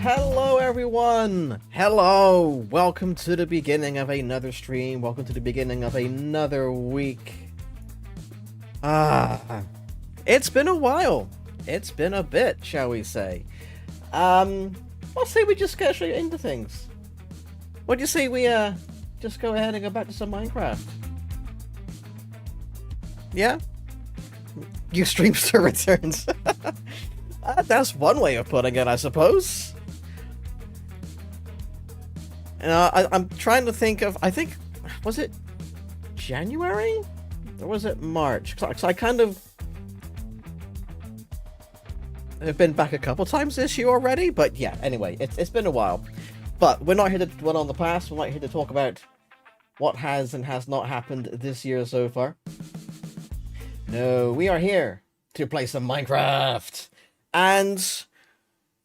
Hello everyone! Hello! Welcome to the beginning of another stream. Welcome to the beginning of another week. It's been a while. It's been a bit, shall we say. Let's say we just get straight into things. What do you say we just go ahead and go back to some Minecraft? Yeah? Ustreamster returns. That's one way of putting it, I suppose. I'm trying to think of, was it January? Or was it March? Because I kind of have been back a couple times this year already, but yeah, anyway, it's been a while. But we're not here to dwell on the past, we're not here to talk about what has and has not happened this year so far. No, we are here to play some Minecraft. And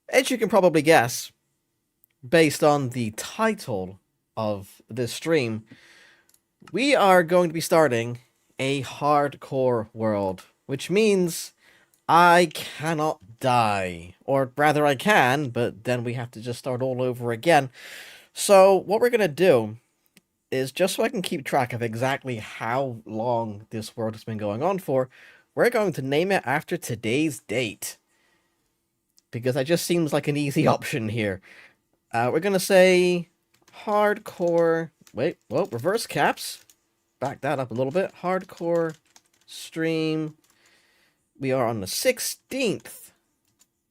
as you can probably guess, based on the title of this stream, we are going to be starting a hardcore world, which means I cannot die. Or rather I can, but then we have to just start all over again. So what we're going to do is, just so I can keep track of exactly how long this world has been going on for, we're going to name it after today's date. Because that just seems like an easy option here. We're going to say hardcore... Wait, well, reverse caps. Back that up a little bit. Hardcore stream. We are on the 16th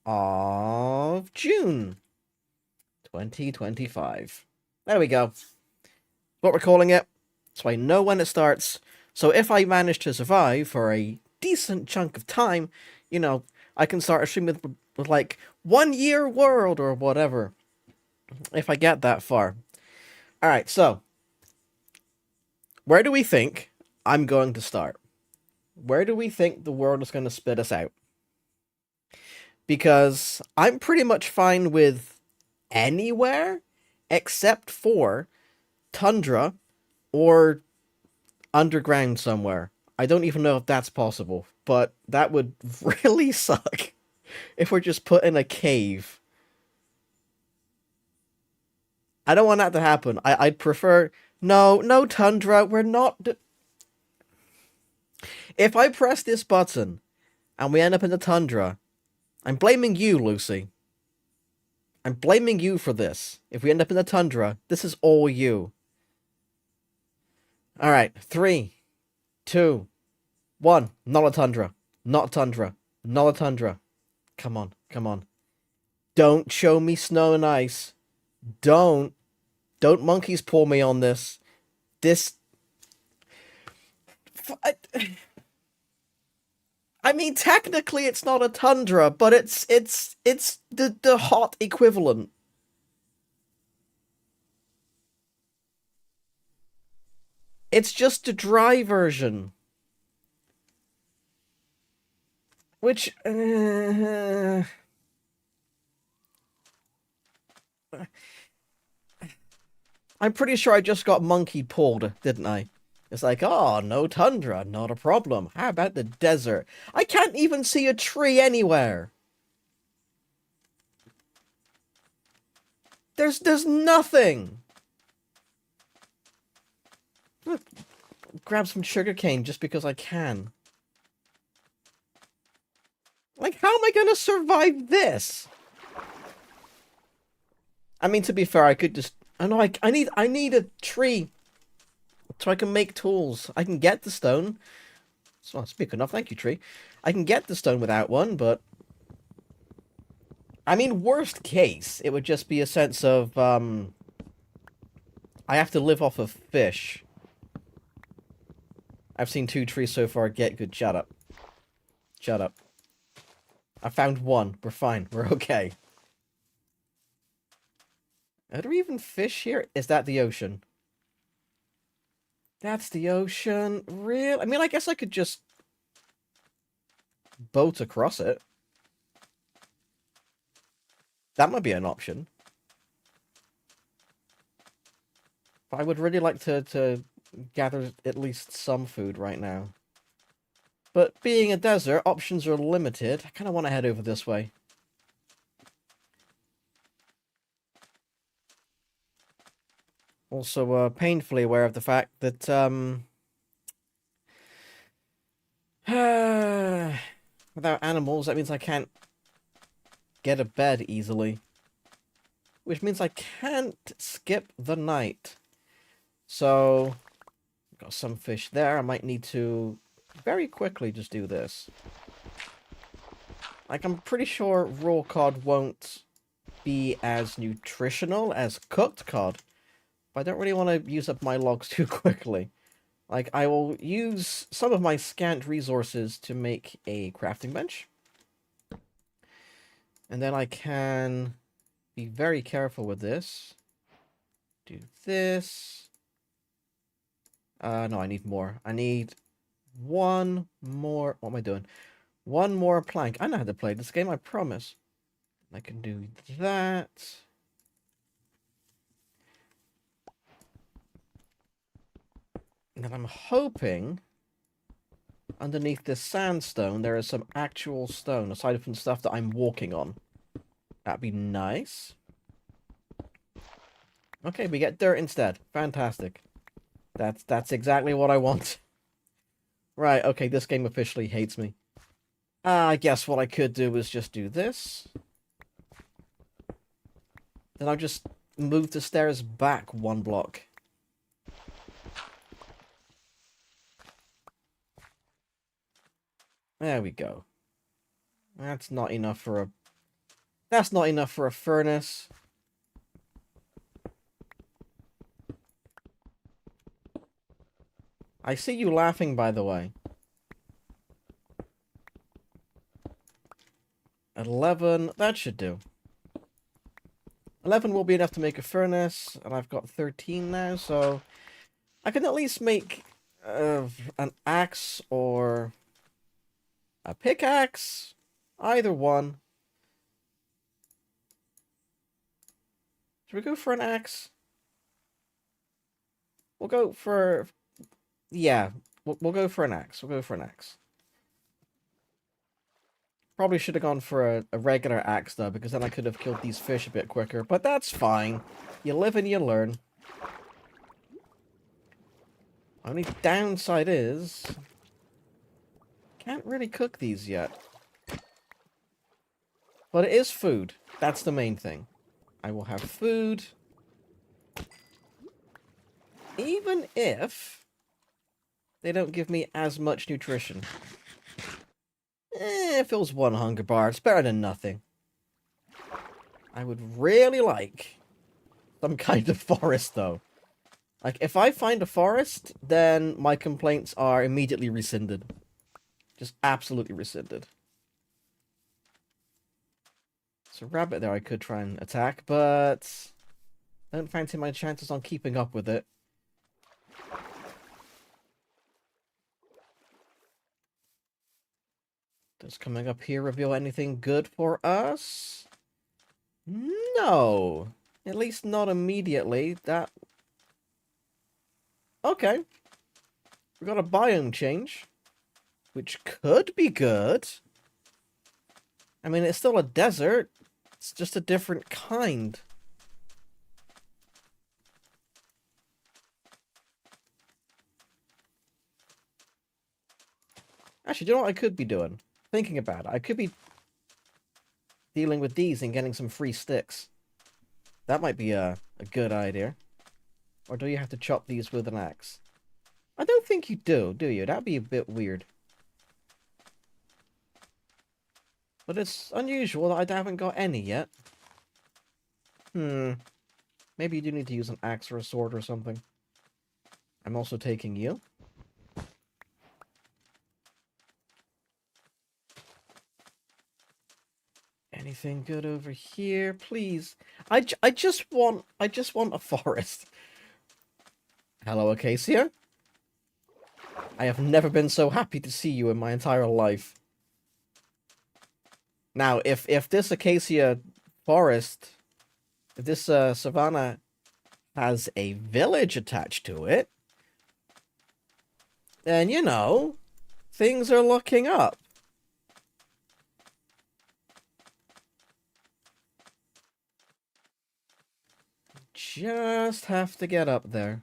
of June, 2025. There we go. What we're calling it. So I know when it starts. So if I manage to survive for a decent chunk of time, you know, I can start a stream with like 1 year world or whatever, if I get that far. Alright, so where do we think I'm going to start? Where do we think the world is going to spit us out? Because I'm pretty much fine with anywhere except for tundra or underground somewhere. I don't even know if that's possible, but that would really suck if we're just put in a cave. I don't want that to happen. I'd prefer... No tundra, we're not... If I press this button and we end up in the tundra, I'm blaming you, Lucy. I'm blaming you for this. If we end up in the tundra, this is all you. Alright, 3, 2, 1. Not a tundra. Not a tundra. Not a tundra. Come on, come on. Don't show me snow and ice. Don't monkeys pull me on this. I mean, technically it's not a tundra, but it's the hot equivalent. It's just a dry version. Which... I'm pretty sure I just got monkey pulled, didn't I? It's like, oh, no tundra, not a problem. How about the desert? I can't even see a tree anywhere. There's nothing. Look, grab some sugarcane just because I can. Like, how am I gonna survive this? I mean, to be fair, I could just... I know, I need a tree so I can make tools. I can get the stone. So, speak enough, thank you, tree. I can get the stone without one, but... I mean, worst case, it would just be a sense of, I have to live off of fish. I've seen 2 trees so far get good. Shut up. Shut up. I found 1. We're fine. We're okay. Are there even fish here? Is that the ocean? That's the ocean. Real? I mean, I guess I could just boat across it. That might be an option. But I would really like to gather at least some food right now. But being a desert, options are limited. I kind of want to head over this way. Also, painfully aware of the fact that, without animals, that means I can't get a bed easily. Which means I can't skip the night. So, got some fish there. I might need to very quickly just do this. Like, I'm pretty sure raw cod won't be as nutritional as cooked cod. But I don't really want to use up my logs too quickly. Like, I will use some of my scant resources to make a crafting bench. And then I can be very careful with this. Do this. No, I need more. I need one more. What am I doing? One more plank. I know how to play this game, I promise. I can do that. And then I'm hoping underneath this sandstone there is some actual stone, aside from stuff that I'm walking on. That'd be nice. Okay, we get dirt instead. Fantastic. That's exactly what I want. Right, okay, this game officially hates me. I guess what I could do is just do this. Then I'll just move the stairs back one block. There we go. That's not enough for a... That's not enough for a furnace. I see you laughing, by the way. 11, that should do. 11 will be enough to make a furnace, and I've got 13 now, so I can at least make an axe or a pickaxe. Either one. Should we go for an axe? We'll go for... Yeah, we'll go for an axe. We'll go for an axe. Probably should have gone for a regular axe, though, because then I could have killed these fish a bit quicker. But that's fine. You live and you learn. Only downside is... Can't really cook these yet. But it is food. That's the main thing. I will have food. Even if they don't give me as much nutrition. It fills one hunger bar. It's better than nothing. I would really like some kind of forest, though. Like, if I find a forest, then my complaints are immediately rescinded. Just absolutely rescinded. There's a rabbit there I could try and attack, but I don't fancy my chances on keeping up with it. Does coming up here reveal anything good for us? No. At least not immediately. That... Okay. We got a biome change. Which could be good. I mean, it's still a desert. It's just a different kind. Actually, do you know what I could be doing? Thinking about it. I could be dealing with these and getting some free sticks. That might be a good idea. Or do you have to chop these with an axe? I don't think you do you? That'd be a bit weird. But it's unusual that I haven't got any yet. Maybe you do need to use an axe or a sword or something. I'm also taking you. Anything good over here, please? I just want a forest. Hello, Acacia. I have never been so happy to see you in my entire life. Now, if this acacia forest, if this savanna has a village attached to it, then, you know, things are looking up. just have to get up there.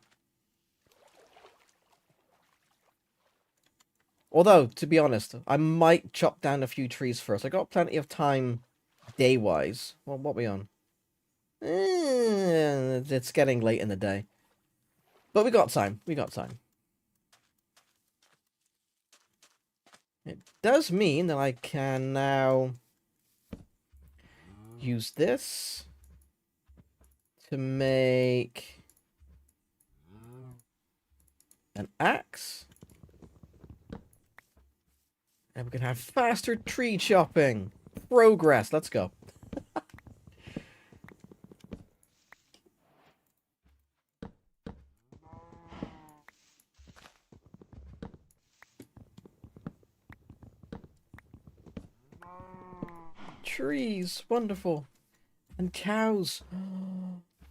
Although, to be honest, I might chop down a few trees first. I got plenty of time day-wise. Well, what are we on? It's getting late in the day. But we got time. We got time. It does mean that I can now use this to make an axe. And we can have faster tree chopping. Progress. Let's go. Trees. Wonderful. And cows.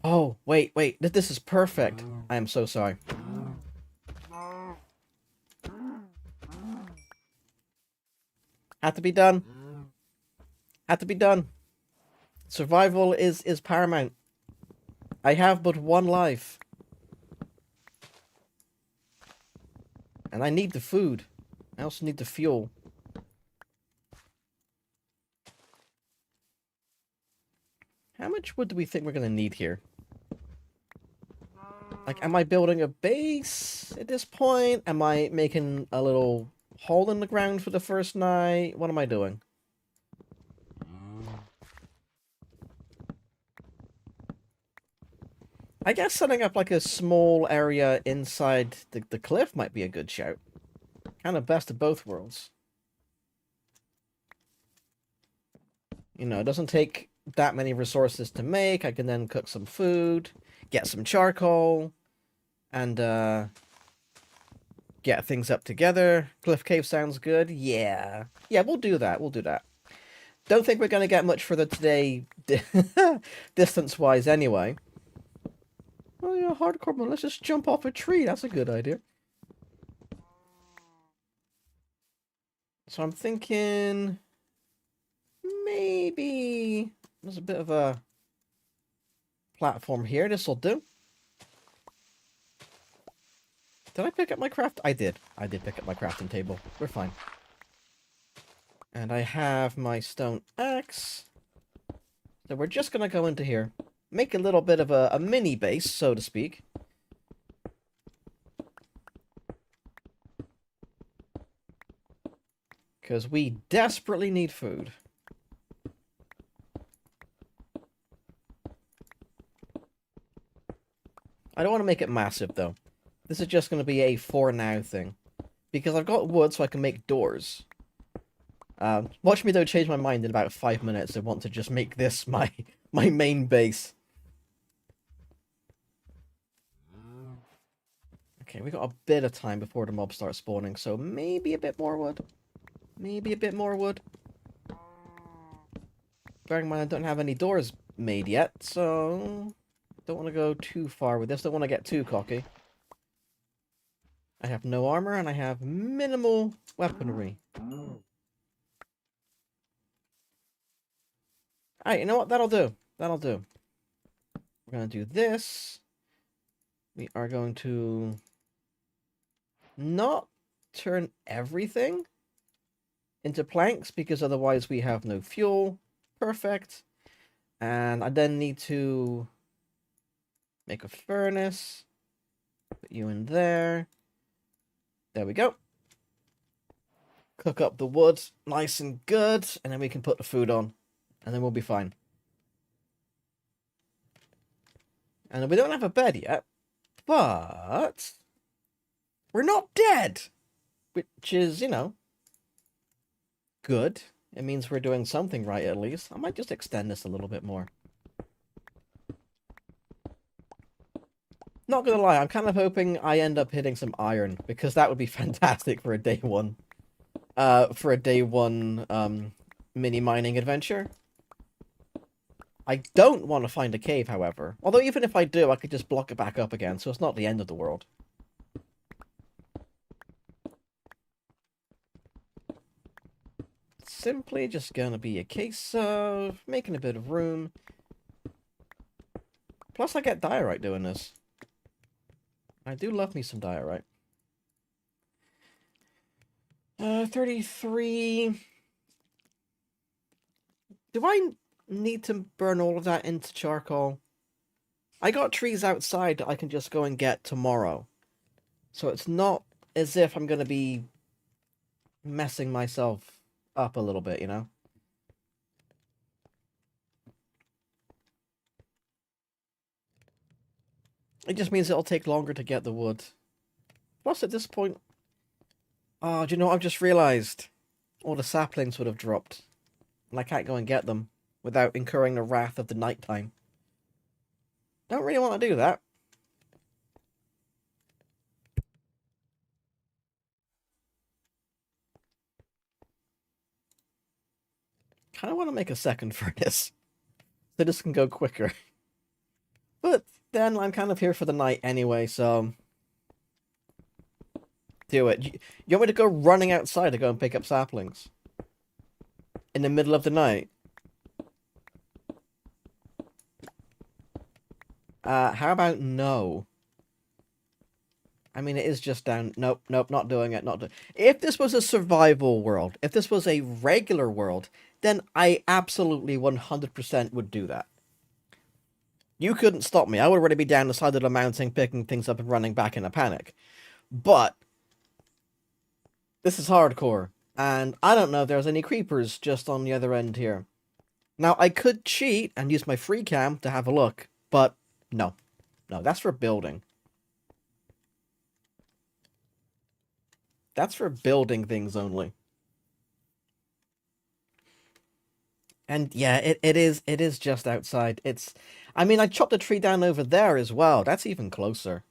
Oh, wait. This is perfect. I am so sorry. Had to be done. Had to be done. Survival is paramount. I have but one life. And I need the food. I also need the fuel. How much wood do we think we're going to need here? Like, am I building a base at this point? Am I making a little hole in the ground for the first night? What am I doing? I guess setting up like a small area inside the cliff might be a good shout. Kind of best of both worlds. You know, it doesn't take that many resources to make. I can then cook some food, get some charcoal, and get things up together. Cliff cave sounds good. Yeah, we'll do that. We'll do that. Don't think we're going to get much further today, distance-wise anyway. Oh yeah, hardcore mode. Let's just jump off a tree. That's a good idea. So I'm thinking maybe there's a bit of a platform here. This will do. Did I pick up my craft? I did. I did pick up my crafting table. We're fine. And I have my stone axe. So we're just going to go into here. Make a little bit of a mini base, so to speak. Because we desperately need food. I don't want to make it massive, though. This is just going to be a for now thing. Because I've got wood, so I can make doors. Watch me, though, change my mind in about 5 minutes. I want to just make this my main base. Okay, we got a bit of time before the mobs start spawning, so maybe a bit more wood. Maybe a bit more wood. Bearing in mind I don't have any doors made yet, so don't want to go too far with this. Don't want to get too cocky. I have no armor, and I have minimal weaponry. Alright, you know what? That'll do. That'll do. We're going to do this. We are going to not turn everything into planks, because otherwise we have no fuel. Perfect. And I then need to make a furnace. Put you in there. There we go. Cook up the wood nice and good, and then we can put the food on, and then we'll be fine. And we don't have a bed yet, but we're not dead, which is, you know, good. It means we're doing something right, at least. I might just extend this a little bit more. Not gonna lie, I'm kind of hoping I end up hitting some iron, because that would be fantastic for a day one. Mini mining adventure. I don't want to find a cave, however. Although even if I do, I could just block it back up again, so it's not the end of the world. Simply just gonna be a case of making a bit of room. Plus, I get diorite doing this. I do love me some diorite. 33... Do I need to burn all of that into charcoal? I got trees outside that I can just go and get tomorrow. So it's not as if I'm going to be messing myself up a little bit, you know? It just means it'll take longer to get the wood. Plus, at this point... Oh, do you know what I've just realised? All the saplings would have dropped. And I can't go and get them without incurring the wrath of the nighttime. Don't really want to do that. Kind of want to make a second furnace. So this can go quicker. But then I'm kind of here for the night anyway, so... Do it. You want me to go running outside to go and pick up saplings? In the middle of the night? How about no? I mean, it is just down... Nope, not doing it, not doing... If this was a survival world, if this was a regular world, then I absolutely 100% would do that. You couldn't stop me. I would already be down the side of the mountain, picking things up and running back in a panic. But... this is hardcore. And I don't know if there's any creepers just on the other end here. Now, I could cheat and use my free cam to have a look. But, no. No, that's for building. That's for building things only. And yeah, it is just outside. I mean, I chopped a tree down over there as well. That's even closer.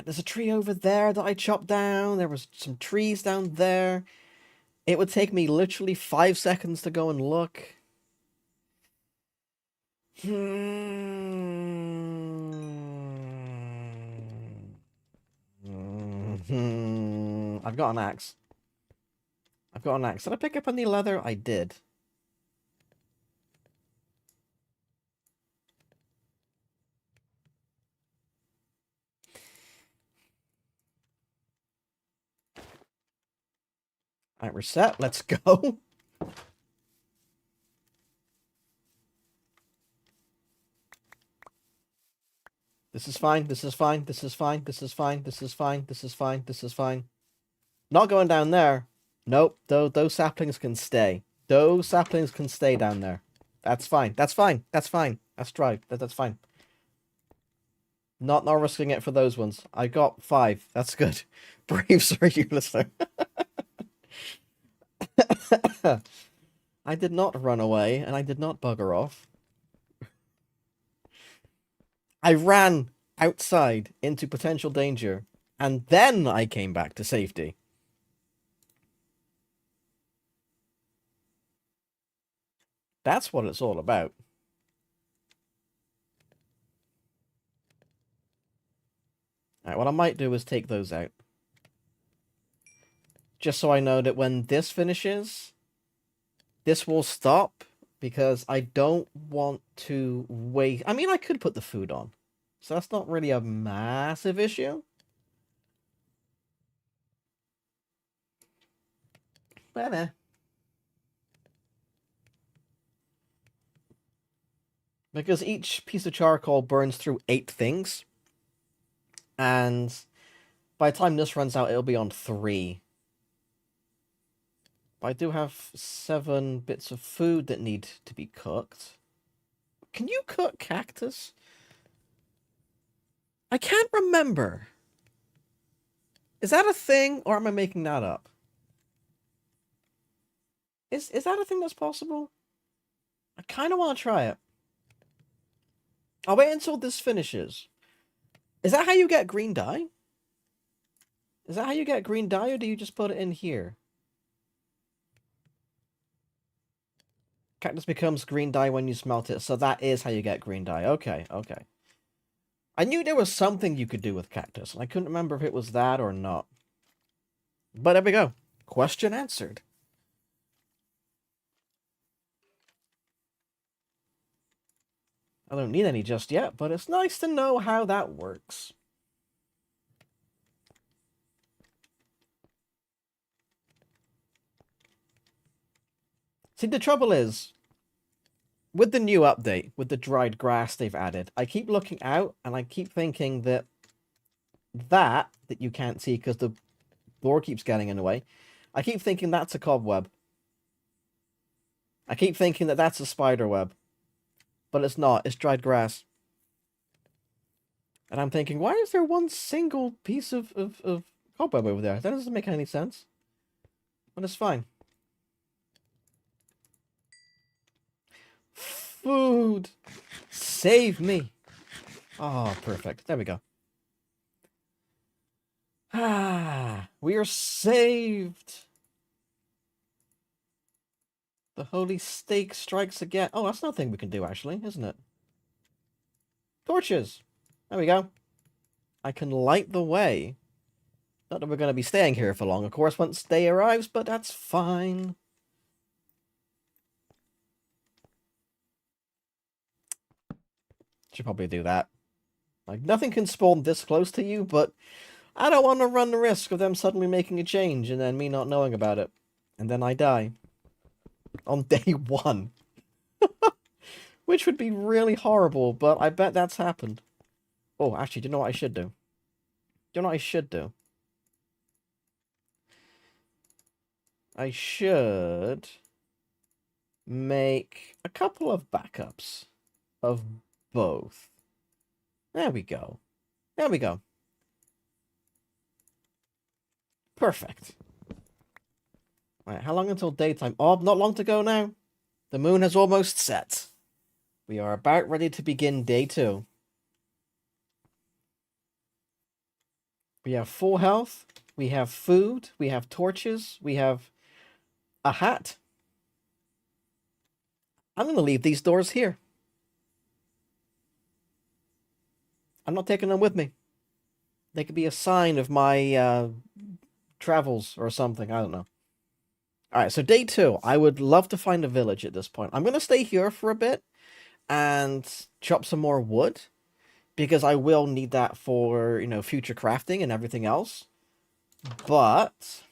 There's a tree over there that I chopped down. There was some trees down there. It would take me literally 5 seconds to go and look. I've got an axe. I've got an axe. Did I pick up any leather? I did. Alright, we're set. Let's go. This is fine. This is fine. This is fine. This is fine. This is fine. This is fine. This is fine. Not going down there. Nope. Those saplings can stay. Those saplings can stay down there. That's fine. That's fine. That's fine. That's dry. That's fine. Not risking it for those ones. I got 5. That's good. Brave sir, you listener. I did not run away, and I did not bugger off. I ran outside into potential danger, and then I came back to safety. That's what it's all about. Alright, what I might do is take those out. Just so I know that when this finishes, this will stop, because I don't want to wait. I mean, I could put the food on, so that's not really a massive issue. But because each piece of charcoal burns through 8 things, and by the time this runs out, it'll be on 3. But I do have 7 bits of food that need to be cooked. Can you cook cactus? I can't remember. Is that a thing, or am I making that up? Is that a thing that's possible? I kind of want to try it. I'll wait until this finishes. Is that how you get green dye? Is that how you get green dye, or do you just put it in here? Cactus becomes green dye when you smelt it, so that is how you get green dye. Okay, okay. I knew there was something you could do with cactus, and I couldn't remember if it was that or not. But there we go. Question answered. I don't need any just yet, but it's nice to know how that works. See, the trouble is, with the new update, with the dried grass they've added, I keep looking out and I keep thinking that you can't see because the door keeps getting in the way. I keep thinking that's a cobweb. I keep thinking that that's a spider web. But it's not. It's dried grass. And I'm thinking, why is there one single piece of cobweb over there? That doesn't make any sense. But it's fine. Food! Save me! Oh, perfect. There we go. Ah, we are saved! The holy stake strikes again. Oh, that's nothing we can do, actually, isn't it? Torches! There we go. I can light the way. Not that we're going to be staying here for long, of course, once day arrives, but that's fine. Should probably do that. Like, nothing can spawn this close to you, but I don't want to run the risk of them suddenly making a change and then me not knowing about it. And then I die. On day 1. Which would be really horrible, but I bet that's happened. Oh, actually, do you know what I should do? Do you know what I should do? I should make a couple of backups of both. There we go. There we go. Perfect. Right, how long until daytime? Oh, not long to go now. The moon has almost set. We are about ready to begin day 2. We have full health. We have food. We have torches. We have a hat. I'm going to leave these doors here. I'm not taking them with me. They could be a sign of my travels or something. I don't know. Alright, so day 2. I would love to find a village at this point. I'm going to stay here for a bit and chop some more wood, because I will need that for, you know, future crafting and everything else. But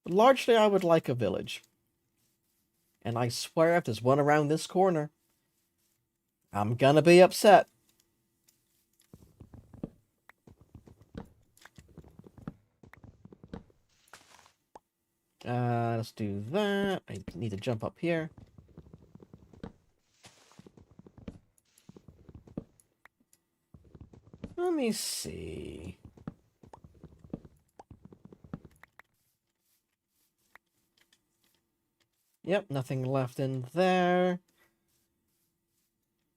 largely I would like a village. And I swear if there's one around this corner, I'm gonna be upset. Let's do that. I need to jump up here. Let me see. Yep, nothing left in there.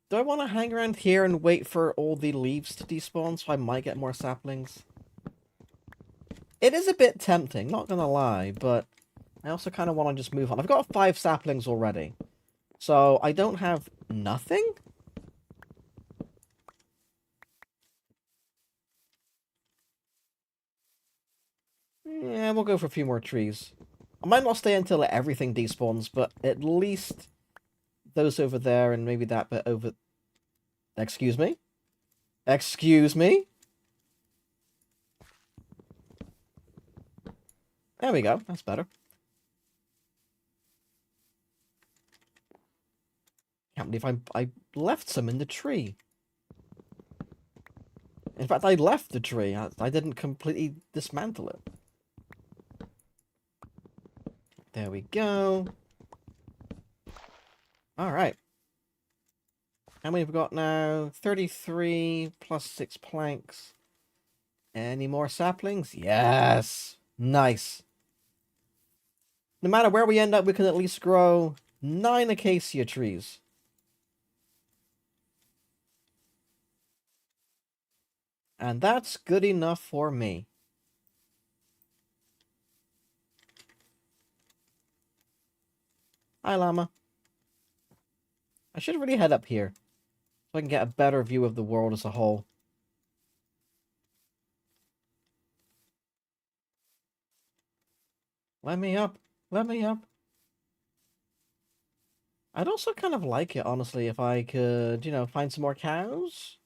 Do I want to hang around here and wait for all the leaves to despawn so I might get more saplings? It is a bit tempting, not gonna lie, but I also kind of want to just move on. I've got 5 saplings already, so I don't have nothing? Yeah, we'll go for a few more trees. I might not stay until everything despawns, but at least those over there and maybe that bit over... Excuse me? Excuse me? There we go, that's better. Can't believe I left some in the tree. In fact, I left the tree. I didn't completely dismantle it. There we go. Alright. How many have we got now? 33 plus 6 planks. Any more saplings? Yes! Nice. No matter where we end up, we can at least grow 9 acacia trees. And that's good enough for me. Hi, llama. I should really head up here, so I can get a better view of the world as a whole. Let me up. Let me up. I'd also kind of like it, honestly, if I could, find some more cows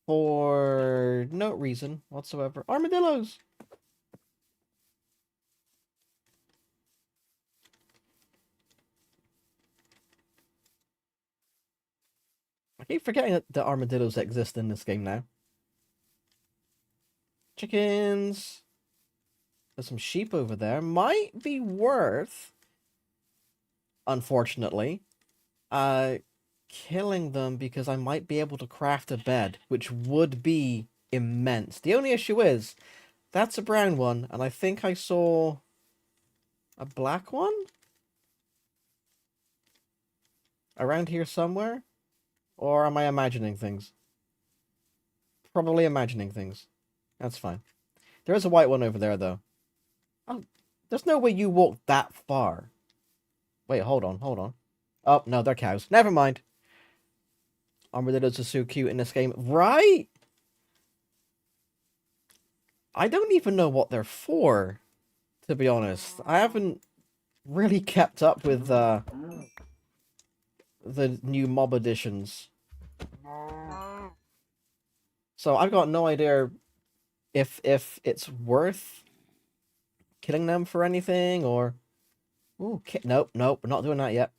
for no reason whatsoever. Armadillos! I keep forgetting that the armadillos exist in this game now. Chickens. There's some sheep over there. Might be worth, unfortunately, killing them because I might be able to craft a bed, which would be immense. The only issue is, that's a brown one, and I think I saw a black one around here somewhere. Or am I imagining things? Probably imagining things. That's fine. There is a white one over there, though. Oh, there's no way you walked that far. Wait, hold on, hold on. Oh, no, they're cows. Never mind. Armadillos are so cute in this game. Right? I don't even know what they're for, to be honest. I haven't really kept up with the new mob additions. So I've got no idea if it's worth killing them for anything, or... Ooh, nope, nope, we're not doing that yet.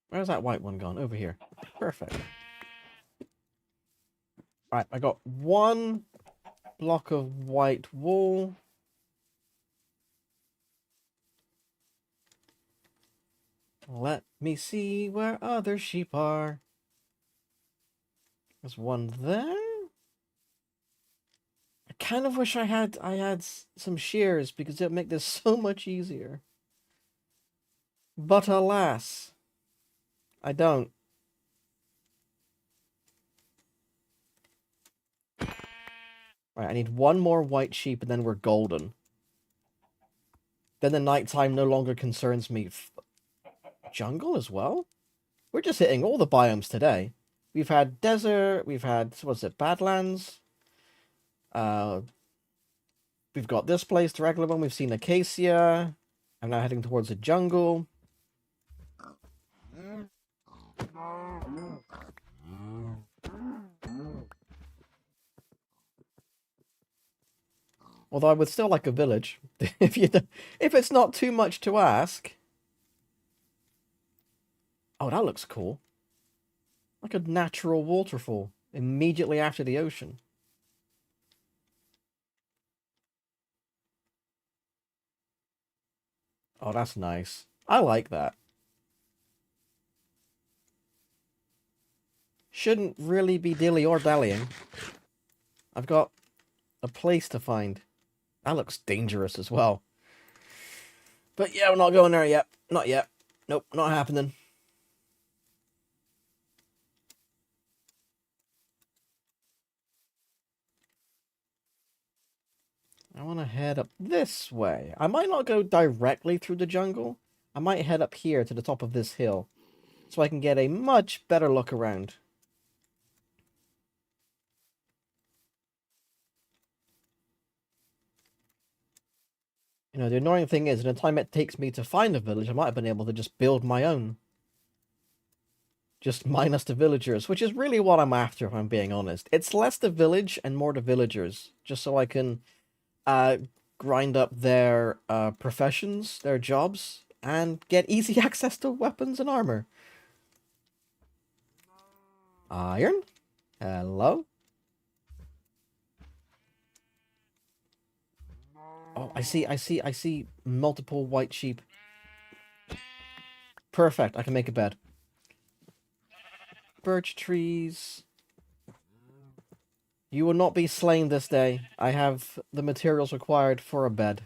Where's that white one gone? Over here. Perfect. Alright, I got one block of white wool. Let me see where other sheep are. There's one there. I kind of wish I had some shears because it would make this so much easier. But alas, I don't. Right, I need one more white sheep and then we're golden. Then the nighttime no longer concerns me. Jungle as well? We're just hitting all the biomes today. We've had desert, we've had, what's it, Badlands. We've got this place, the regular one. We've seen Acacia. I'm now heading towards a jungle. Although I would still like a village, if it's not too much to ask. Oh, that looks cool. Like a natural waterfall immediately after the ocean. Oh, that's nice. I like that. Shouldn't really be dilly or dallying. I've got a place to find. That looks dangerous as well. But yeah, we're not going there yet. Not yet. Nope, not happening. I want to head up this way. I might not go directly through the jungle. I might head up here to the top of this hill, so I can get a much better look around. You know, the annoying thing is, in the time it takes me to find a village, I might have been able to just build my own. Just minus the villagers, which is really what I'm after, if I'm being honest. It's less the village and more the villagers, just so I can grind up their professions, their jobs, and get easy access to weapons and armor. Iron? Hello? Oh, I see multiple white sheep. Perfect, I can make a bed. Birch trees. You will not be slain this day. I have the materials required for a bed.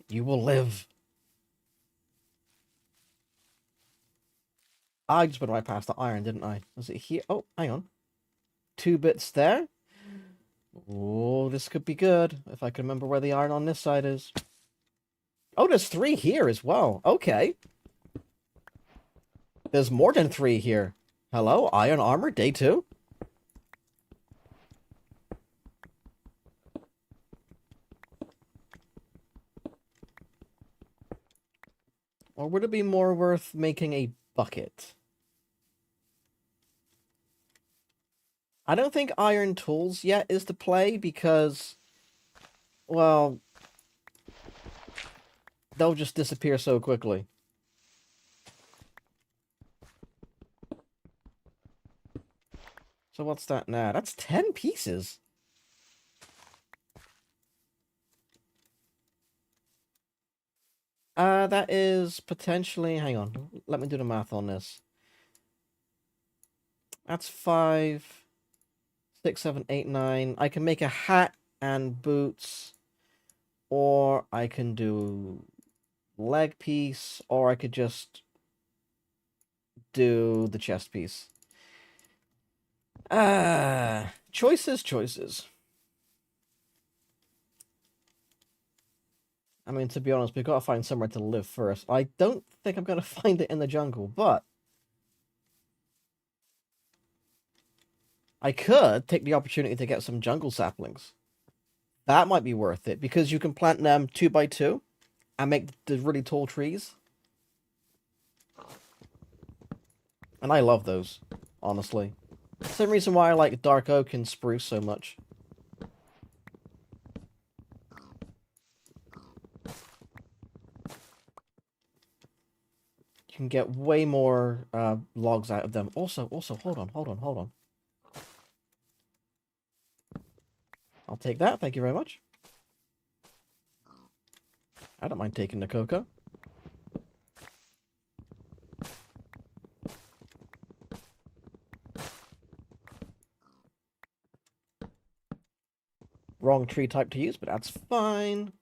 You will live. I just went right past the iron, didn't I? Was it here? Oh, hang on. 2 bits there. Oh, this could be good. If I can remember where the iron on this side is. Oh, there's 3 here as well. Okay. There's more than 3 here. Hello, Iron Armor, day 2? Or would it be more worth making a bucket? I don't think iron tools yet is the play because, well, they'll just disappear so quickly. So what's that now? That's 10 pieces. That is potentially... Hang on. Let me do the math on this. That's 5, 6, 7, 8, 9. I can make a hat and boots. Or I can do leg piece. Or I could just do the chest piece. Choices, choices. I mean, to be honest, we've got to find somewhere to live first. I don't think I'm going to find it in the jungle, but I could take the opportunity to get some jungle saplings. That might be worth it, because you can plant them 2 by 2 and make the really tall trees. And I love those, honestly. Same reason why I like dark oak and spruce so much. You can get way more logs out of them. Also, hold on. I'll take that, thank you very much. I don't mind taking the cocoa. Wrong tree type to use, but that's fine.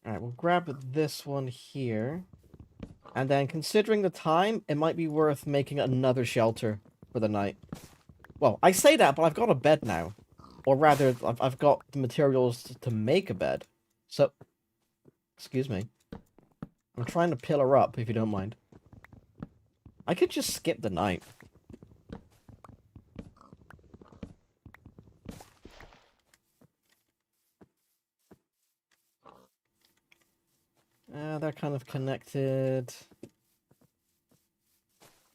Alright, we'll grab this one here. And then, considering the time, it might be worth making another shelter for the night. Well, I say that, but I've got a bed now. Or rather, I've got the materials to make a bed. So, excuse me. I'm trying to pillar up, if you don't mind. I could just skip the night. They're kind of connected.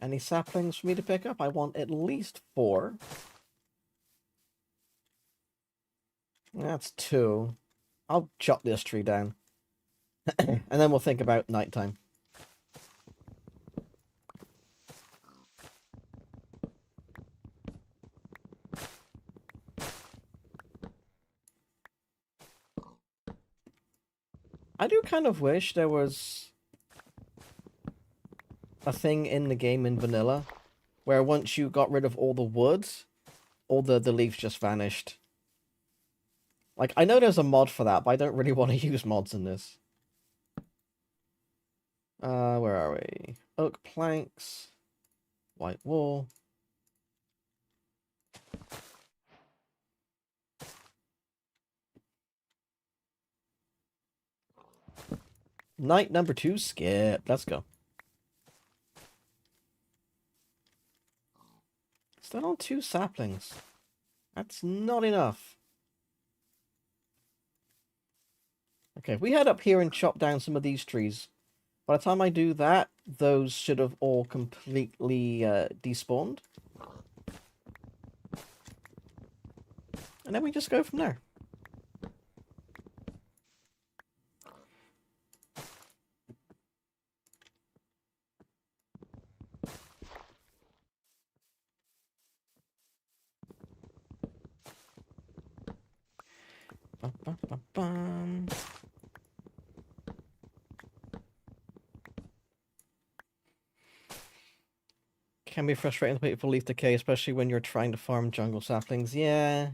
Any saplings for me to pick up? I want at least 4. That's 2. I'll chop this tree down. And then we'll think about nighttime. I do kind of wish there was a thing in the game in vanilla where once you got rid of all the wood, all the leaves just vanished. Like, I know there's a mod for that, but I don't really want to use mods in this. Where are we? Oak planks. White wool. Night number 2, skip. Let's go. Still on 2 saplings. That's not enough. Okay, if we head up here and chop down some of these trees, by the time I do that, those should have all completely despawned. And then we just go from there. Bum, bum, bum, bum. Can be frustrating to wait for leaf decay, especially when you're trying to farm jungle saplings. Yeah.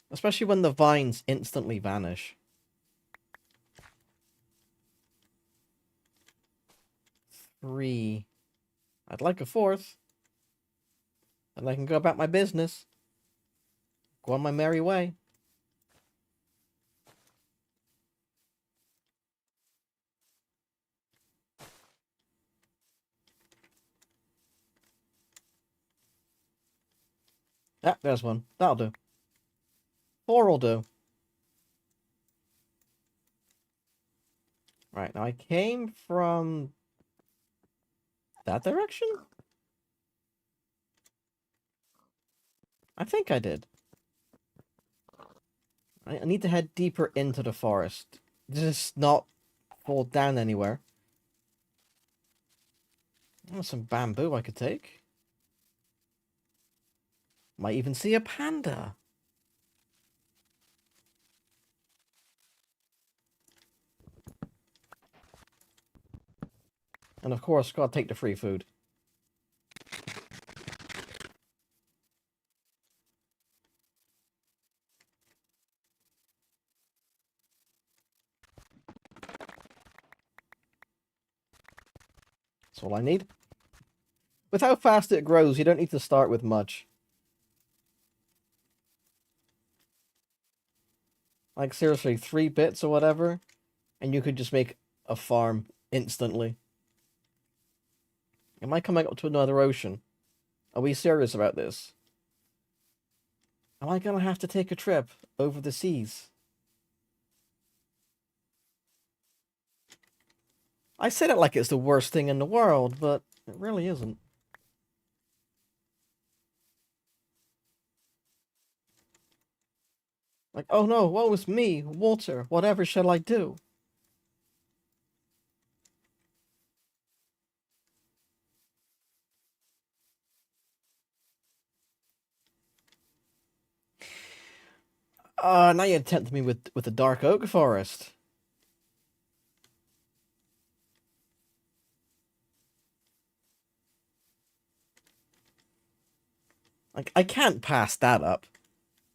Especially when the vines instantly vanish. Three. I'd like a fourth. And I can go about my business. Go on my merry way. Ah, there's one. That'll do. 4 will do. Right, now I came from that direction? I think I did. I need to head deeper into the forest. Just not fall down anywhere. Oh, some bamboo I could take. Might even see a panda. And of course, gotta take the free food. That's all I need. With how fast it grows, you don't need to start with much. Like, seriously, 3 bits or whatever, and you could just make a farm instantly. Am I coming up to another ocean? Are we serious about this? Am I gonna have to take a trip over the seas? I said it like it's the worst thing in the world, but it really isn't. Like, oh no, woe is me, water, whatever shall I do? Now you tempt me with the dark oak forest. Like, I can't pass that up.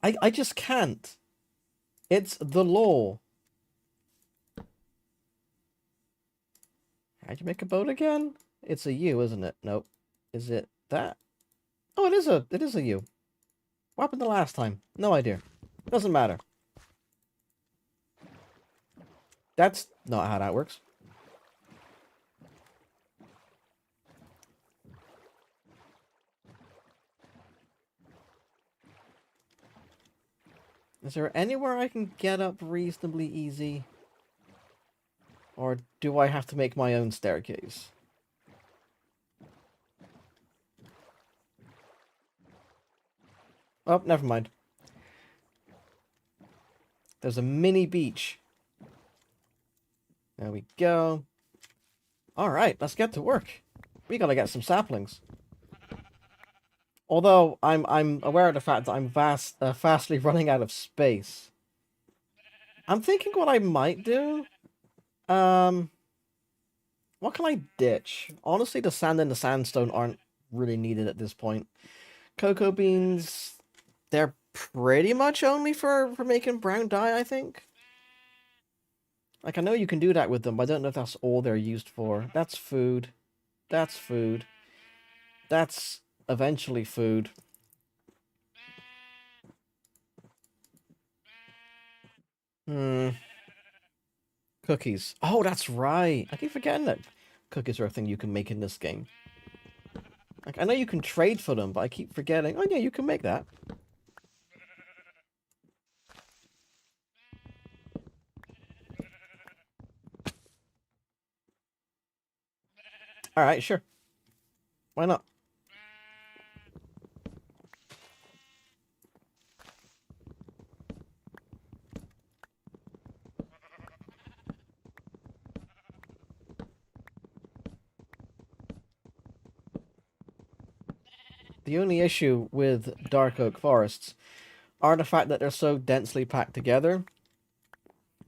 I just can't. It's the law. How'd you make a boat again? It's a U, isn't it? Nope. Is it that? Oh, it is a U. What happened the last time? No idea. Doesn't matter. That's not how that works. Is there anywhere I can get up reasonably easy? Or do I have to make my own staircase? Oh, never mind. There's a mini beach. There we go. Alright, let's get to work. We gotta get some saplings. Although, I'm aware of the fact that I'm fastly running out of space. I'm thinking what I might do. What can I ditch? Honestly, the sand and the sandstone aren't really needed at this point. Cocoa beans, they're pretty much only for making brown dye, I think. Like, I know you can do that with them, but I don't know if that's all they're used for. That's food. That's food. That's eventually food. Cookies. Oh, that's right. I keep forgetting that cookies are a thing you can make in this game. Like, I know you can trade for them, but I keep forgetting. Oh, yeah, you can make that. Alright, sure. Why not? The only issue with dark oak forests are the fact that they're so densely packed together,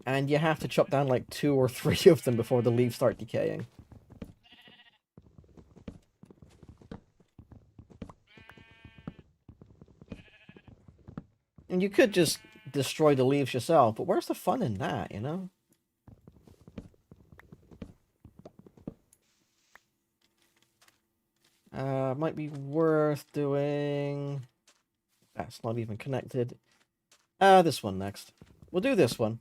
and you have to chop down like 2 or 3 of them before the leaves start decaying. And you could just destroy the leaves yourself, but where's the fun in that, you know? Might be worth doing... That's not even connected. This one next. We'll do this one.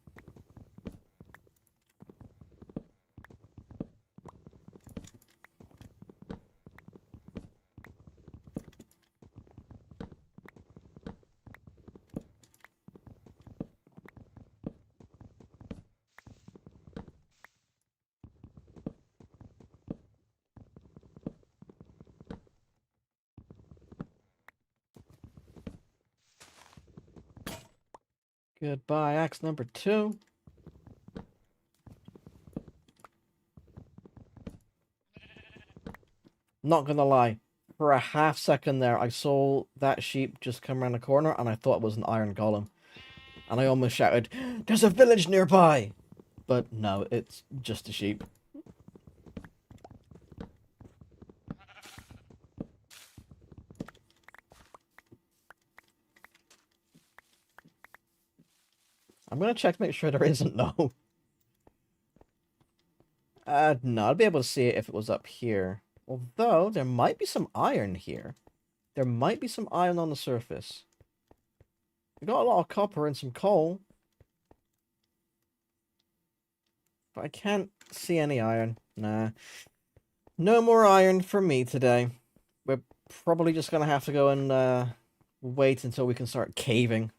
Goodbye, axe number 2. Not gonna lie, for a half second there, I saw that sheep just come around the corner, and I thought it was an iron golem. And I almost shouted, "There's a village nearby!" But no, it's just a sheep. I'm gonna check to make sure there isn't, no. No, I'd be able to see it if it was up here. Although, there might be some iron here. There might be some iron on the surface. We got a lot of copper and some coal. But I can't see any iron. Nah. No more iron for me today. We're probably just gonna have to go and wait until we can start caving.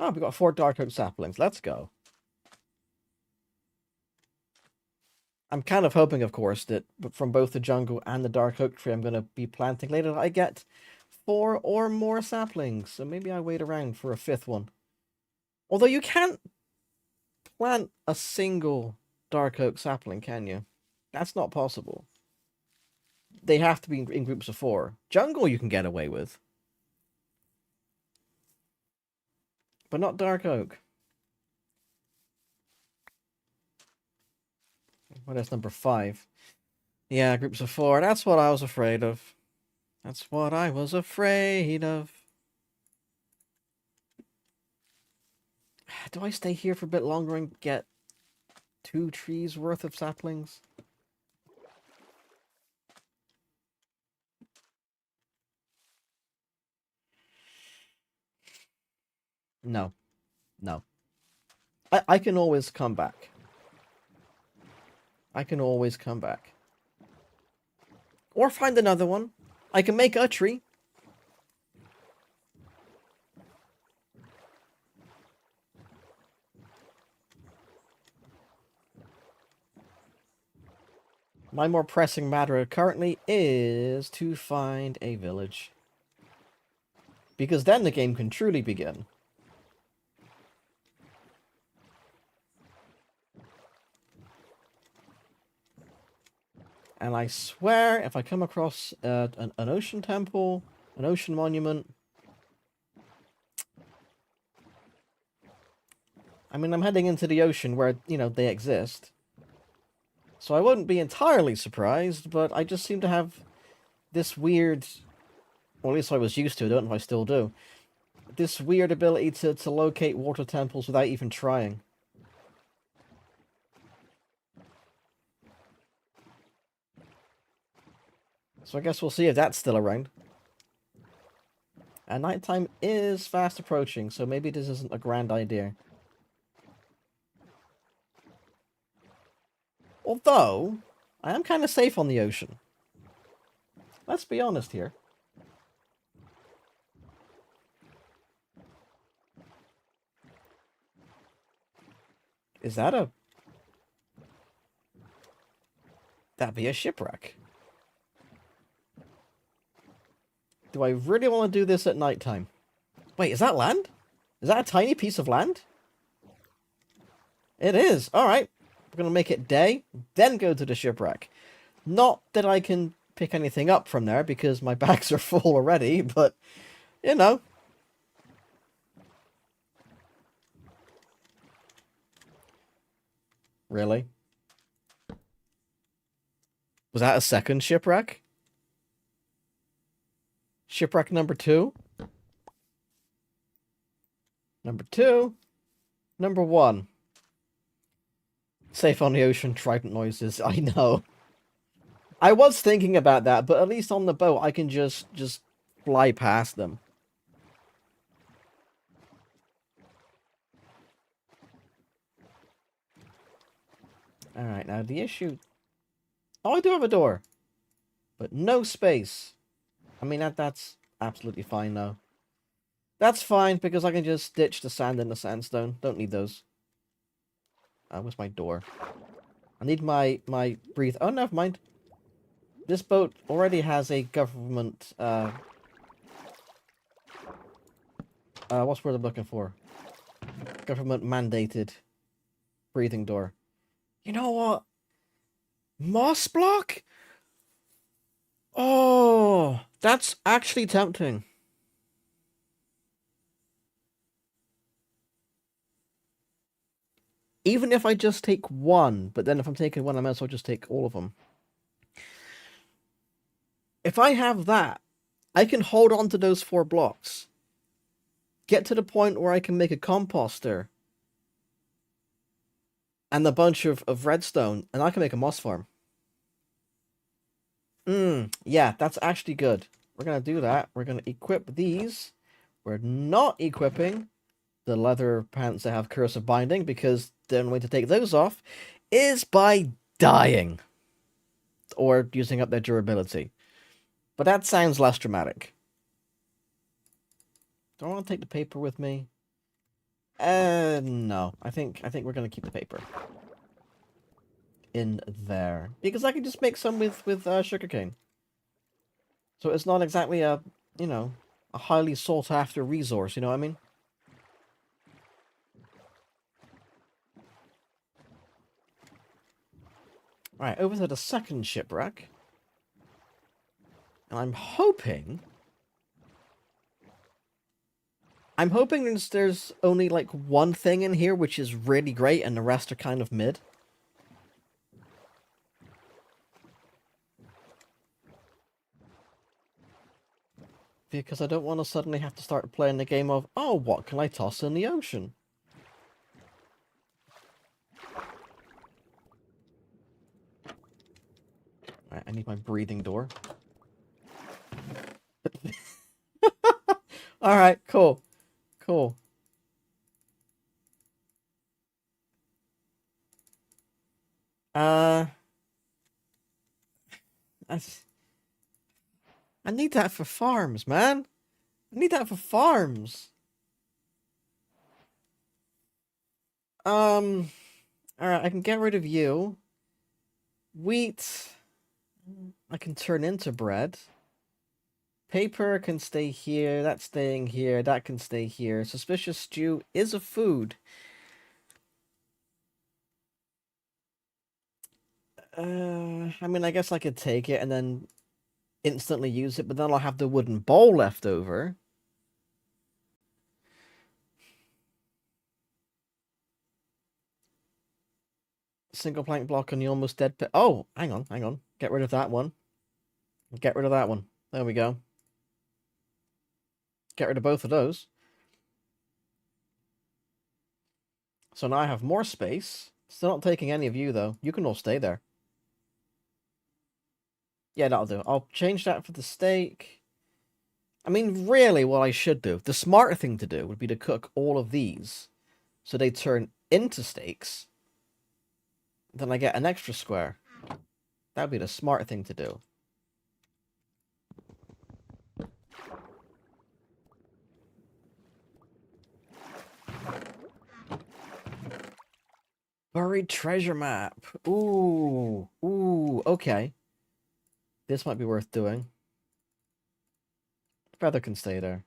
Oh, we got 4 dark oak saplings. Let's go. I'm kind of hoping, of course, that from both the jungle and the dark oak tree I'm going to be planting later, that I get 4 or more saplings. So maybe I wait around for a 5th one. Although you can't plant a single dark oak sapling, can you? That's not possible. They have to be in groups of 4. Jungle you can get away with. But not dark oak. What is number 5? Yeah, groups of 4. That's what I was afraid of. That's what I was afraid of. Do I stay here for a bit longer and get 2 trees worth of saplings? No. No. I can always come back. I can always come back. Or find another one. I can make a tree. My more pressing matter currently is to find a village. Because then the game can truly begin. And I swear, if I come across an ocean temple, an ocean monument... I mean, I'm heading into the ocean where, you know, they exist. So I wouldn't be entirely surprised, but I just seem to have this weird... Well, at least I was used to, I don't know if I still do. This weird ability to locate water temples without even trying. So I guess we'll see if that's still around. And nighttime is fast approaching, so maybe this isn't a grand idea. Although, I am kind of safe on the ocean. Let's be honest here. Is that a... That'd be a shipwreck. Do I really want to do this at nighttime? Wait, is that land? Is that a tiny piece of land? It is. Alright. We're going to make it day, then go to the shipwreck. Not that I can pick anything up from there, because my bags are full already, but, you know. Really? Was that a second shipwreck? Shipwreck number 2? Number 2? Number 1? Safe on the ocean, trident noises. I know. I was thinking about that, but at least on the boat I can just fly past them. Alright, now the issue... Oh, I do have a door. But no space. I mean, that's absolutely fine, though. That's fine, because I can just ditch the sand and the sandstone. Don't need those. Where's my door? I need my breathe... Oh, never mind. This boat already has a government... what's the word I'm looking for? Government-mandated breathing door. You know what? Moss block? Oh, that's actually tempting. Even if I just take one, but then if I'm taking one, I might as well just take all of them. If I have that, I can hold on to those 4 blocks. Get to the point where I can make a composter. And a bunch of redstone, and I can make a moss farm. Yeah, that's actually good. We're going to do that. We're going to equip these. We're not equipping the leather pants that have Curse of Binding, because the only way to take those off is by dying. Or using up their durability. But that sounds less dramatic. Do I want to take the paper with me? No. I think we're going to keep the paper in there, because I can just make some with sugarcane. So it's not exactly a, you know, a highly sought after resource, you know what I mean? Right, over to the second shipwreck. And I'm hoping there's only like one thing in here which is really great and the rest are kind of mid. Because I don't want to suddenly have to start playing the game of, oh, what can I toss in the ocean? Alright, I need my breathing door. Alright, cool. Cool. I need that for farms, man. I need that for farms. Alright, I can get rid of you. Wheat, I can turn into bread. Paper can stay here, that's staying here, that can stay here. Suspicious stew is a food. I mean, I guess I could take it and then instantly use it, but then I'll have the wooden bowl left over. Single plank block on the almost dead pit. Oh, hang on. Get rid of that one. Get rid of that one. There we go. Get rid of both of those. So now I have more space. Still not taking any of you, though. You can all stay there. Yeah, that'll do. I'll change that for the steak. I mean, really, what I should do, the smarter thing to do would be to cook all of these so they turn into steaks. Then I get an extra square. That would be the smart thing to do. Buried treasure map. Ooh, okay. This might be worth doing. Feather can stay there.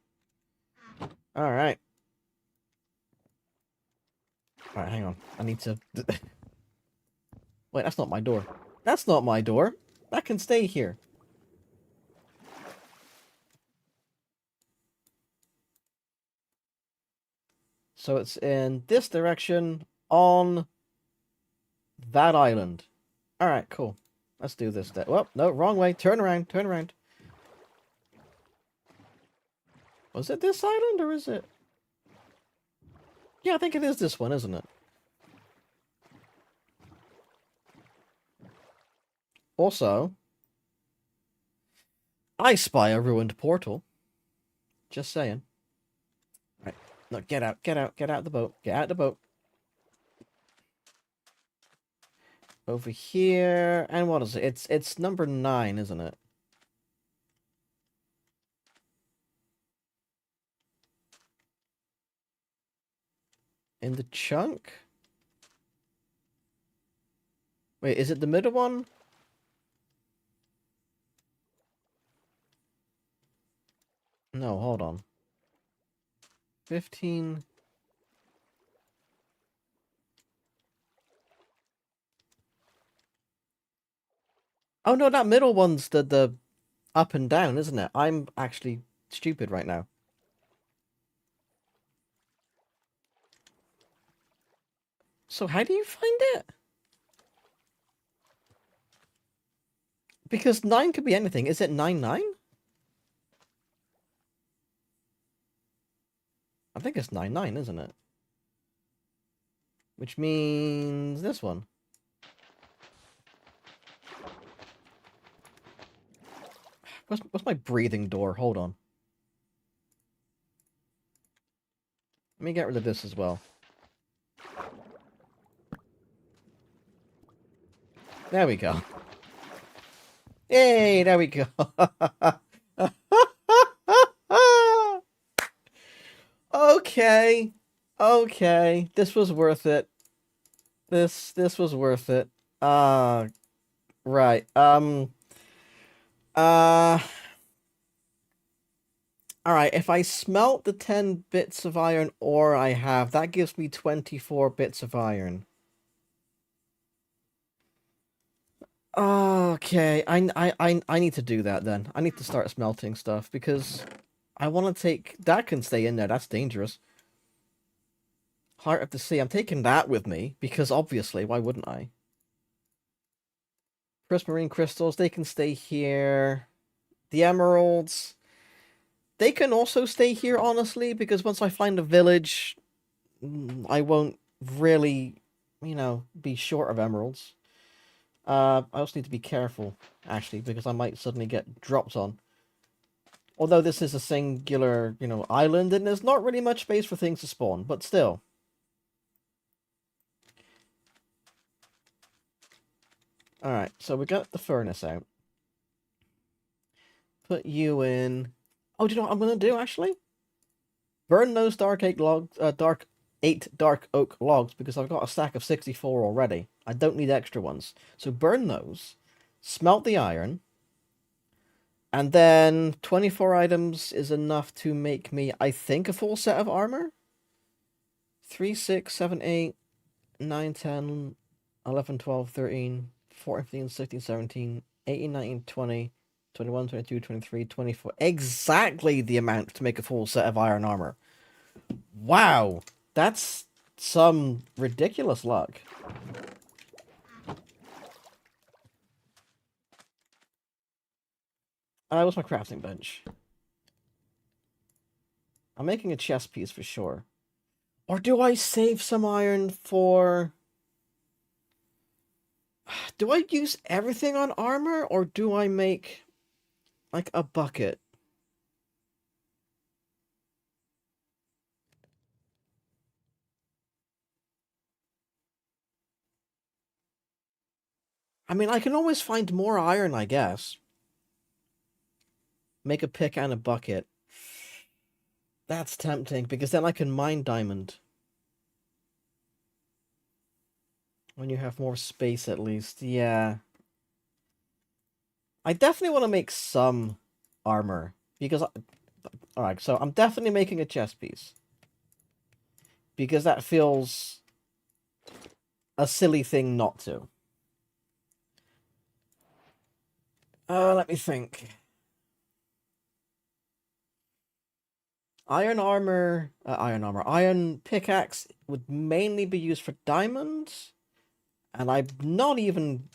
Alright. Alright, hang on. I need to... Wait, that's not my door. That's not my door. That can stay here. So it's in this direction on that island. Alright, cool. Let's do this. Well, no, wrong way. Turn around, turn around. Was it this island or is it? Yeah, I think it is this one, isn't it? Also, I spy a ruined portal. Just saying. Right. No, get out, get out, get out the boat. Get out the boat. Over here. And what is it? It's number 9, isn't it? In the chunk? Wait, is it the middle one? No, hold on. 15. Oh no, that middle one's the up and down, isn't it? I'm actually stupid right now. So how do you find it? Because 9 could be anything. Is it 99? I think it's 99, isn't it? Which means this one. What's my breathing door? Hold on. Let me get rid of this as well. There we go. Yay, there we go. Okay. Okay. This was worth it. This was worth it. Right. Uh Alright, if I smelt the 10 bits of iron ore I have, that gives me 24 bits of iron. Okay, I need to do that then. I need to start smelting stuff because I want to take... That can stay in there, that's dangerous. Heart of the Sea, I'm taking that with me because obviously, why wouldn't I? Prismarine crystals, they can stay here. The emeralds... They can also stay here, honestly, because once I find a village, I won't really, you know, be short of emeralds. I also need to be careful, actually, because I might suddenly get dropped on. Although this is a singular, you know, island, and there's not really much space for things to spawn, but still. Alright, so we got the furnace out. Put you in... Oh, do you know what I'm going to do, actually? Burn those dark 8 logs, eight dark oak logs, because I've got a stack of 64 already. I don't need extra ones. So burn those, smelt the iron, and then 24 items is enough to make me, I think, a full set of armor? 3, 6, 7, 8, 9, 10, 11, 12, 13, 14, 15, 16, 17, 18, 19, 20, 21, 22, 23, 24. Exactly the amount to make a full set of iron armor. Wow, that's some ridiculous luck. What's my crafting bench? I'm making a chest piece for sure. Or do I save some iron for... Do I use everything on armor, or do I make, like, a bucket? I mean, I can always find more iron, I guess. Make a pick and a bucket. That's tempting, because then I can mine diamond. When you have more space, at least. Yeah. I definitely want to make some armor, because... Alright, so I'm definitely making a chest piece. Because that feels a silly thing not to. Let me think. Iron pickaxe would mainly be used for diamonds, and I'm not even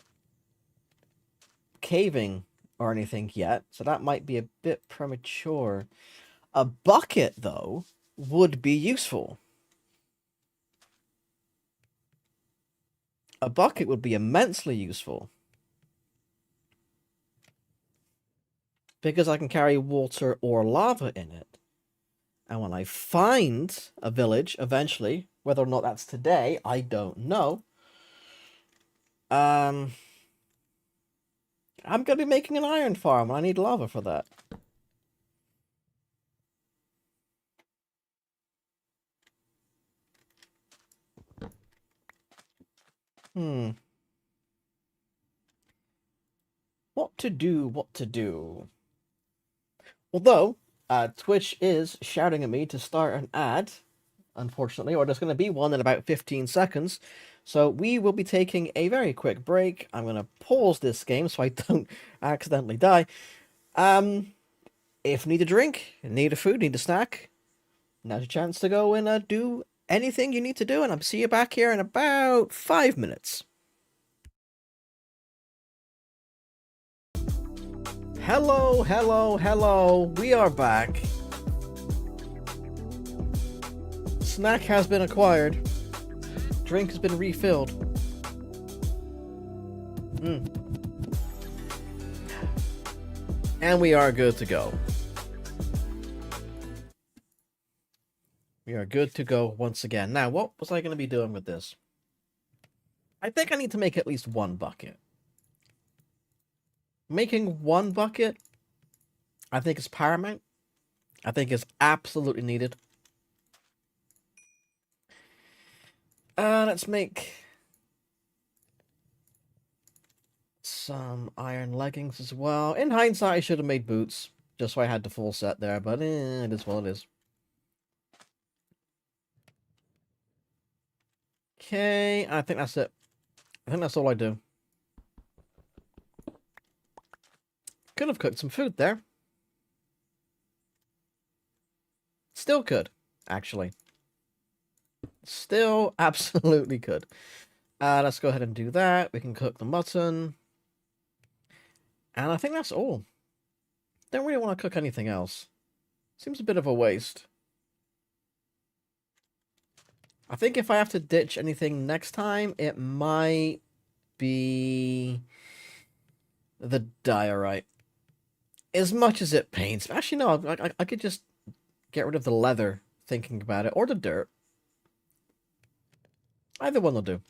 caving or anything yet, so that might be a bit premature. A bucket, though, would be useful. A bucket would be immensely useful. because I can carry water or lava in it. And when I find a village eventually, whether or not that's today, I don't know. I'm gonna be making an iron farm, and I need lava for that. What to do, what to do. Although, Twitch is shouting at me to start an ad, unfortunately, or there's going to be one in about 15 seconds. So we will be taking a very quick break. I'm going to pause this game so I don't accidentally die. If you need a drink, need a food, need a snack, now's your chance to go and do anything you need to do, and I'll see you back here in about 5 minutes. Hello, hello, hello. We are back. Snack has been acquired. Drink has been refilled. And we are good to go. We are good to go once again. Now, what was I going to be doing with this? I think I need to make at least one bucket. Making one bucket, I think, is paramount. I think is absolutely needed. Let's make some iron leggings as well. In hindsight, I should have made boots, just so I had the full set there, but it is what it is. Okay, I think that's it. I think that's all I do. Could have cooked some food there. Still could, actually. Still absolutely could. Let's go ahead and do that. We can cook the mutton. And I think that's all. Don't really want to cook anything else. Seems a bit of a waste. I think if I have to ditch anything next time, it might be the diorite. As much as it pains. Actually, no, I could just get rid of the leather, thinking about it, or the dirt. Either one will do.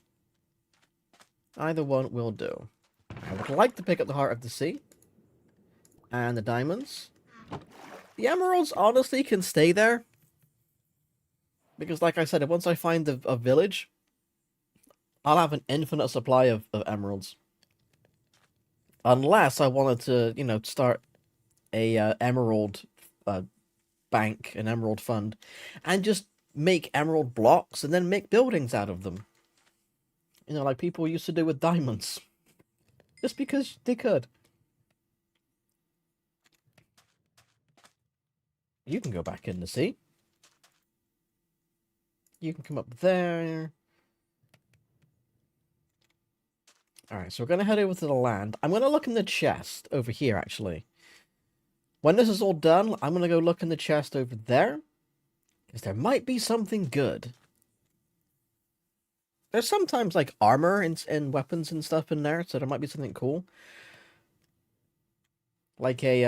Either one will do. I would like to pick up the Heart of the Sea. And the diamonds. The emeralds, honestly, can stay there. Because, like I said, once I find a village, I'll have an infinite supply of emeralds. Unless I wanted to, you know, start a emerald bank, an emerald fund, and just make emerald blocks and then make buildings out of them. You know, like people used to do with diamonds. Just because they could. You can go back in the sea. You can come up there. Alright, so we're going to head over to the land. I'm going to look in the chest over here, actually. When this is all done, I'm going to go look in the chest over there. Because there might be something good. There's sometimes, like, armor and weapons and stuff in there, so there might be something cool. Like a,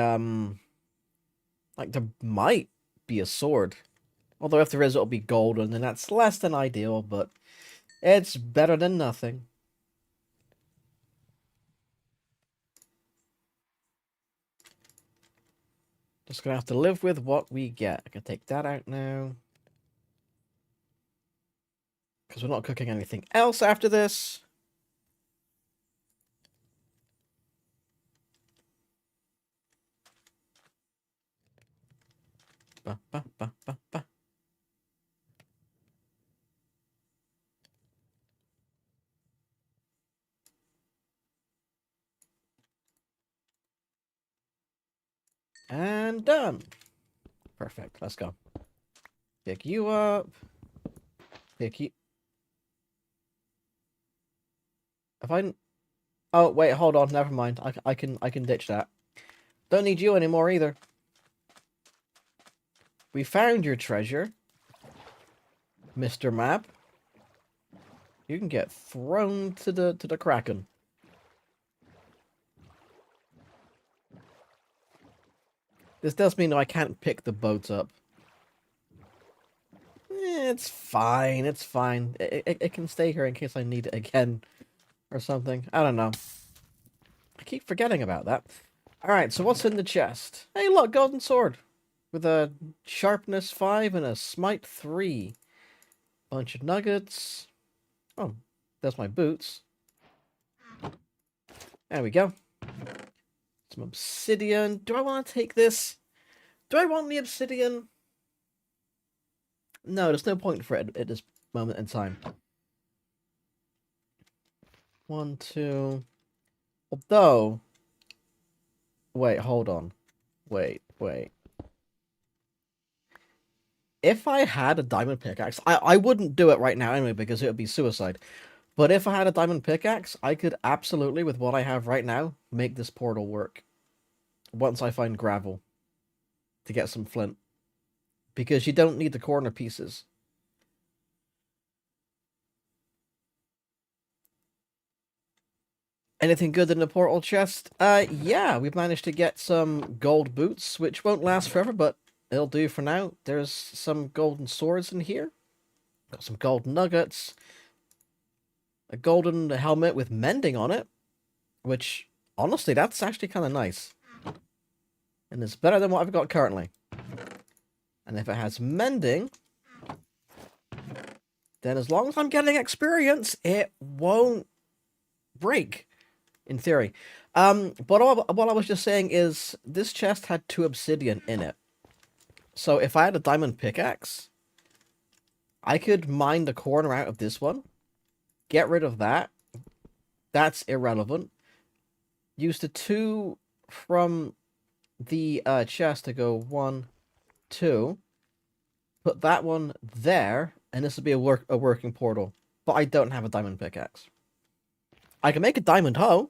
like, there might be a sword. Although if there is, it'll be golden, and that's less than ideal, but it's better than nothing. Just gonna have to live with what we get. I can take that out now. Because we're not cooking anything else after this. Ba, ba, ba, ba, ba. And done. Perfect. Let's go. Pick you up. Pick you. If I... Oh, wait, hold on. Never mind. I can ditch that. Don't need you anymore either. We found your treasure, Mr. Map. You can get thrown to the Kraken. This does mean I can't pick the boat up. It's fine. It's fine. It can stay here in case I need it again or something. I don't know. I keep forgetting about that. Alright, so what's in the chest? Hey, look, golden sword. With a sharpness 5 and a smite 3. Bunch of nuggets. Oh, there's my boots. There we go. Some obsidian. Do I want to take this? Do I want the obsidian? No, there's no point for it at this moment in time. 1, 2. Although... Wait, hold on. Wait. If I had a diamond pickaxe, I wouldn't do it right now anyway because it would be suicide. But if I had a diamond pickaxe, I could absolutely, with what I have right now, make this portal work. Once I find gravel. To get some flint. Because you don't need the corner pieces. Anything good in the portal chest? Yeah, we've managed to get some gold boots, which won't last forever, but it'll do for now. There's some golden swords in here. Got some gold nuggets. A golden helmet with mending on it. Which, honestly, that's actually kind of nice. And it's better than what I've got currently. And if it has mending, then as long as I'm getting experience, it won't break. In theory. But what I was just saying is, this chest had 2 obsidian in it. So if I had a diamond pickaxe, I could mine the corner out of this one. Get rid of that. That's irrelevant. Use the 2 from the chest to go 1, 2. Put that one there, and this would be a working portal. But I don't have a diamond pickaxe. I can make a diamond hoe.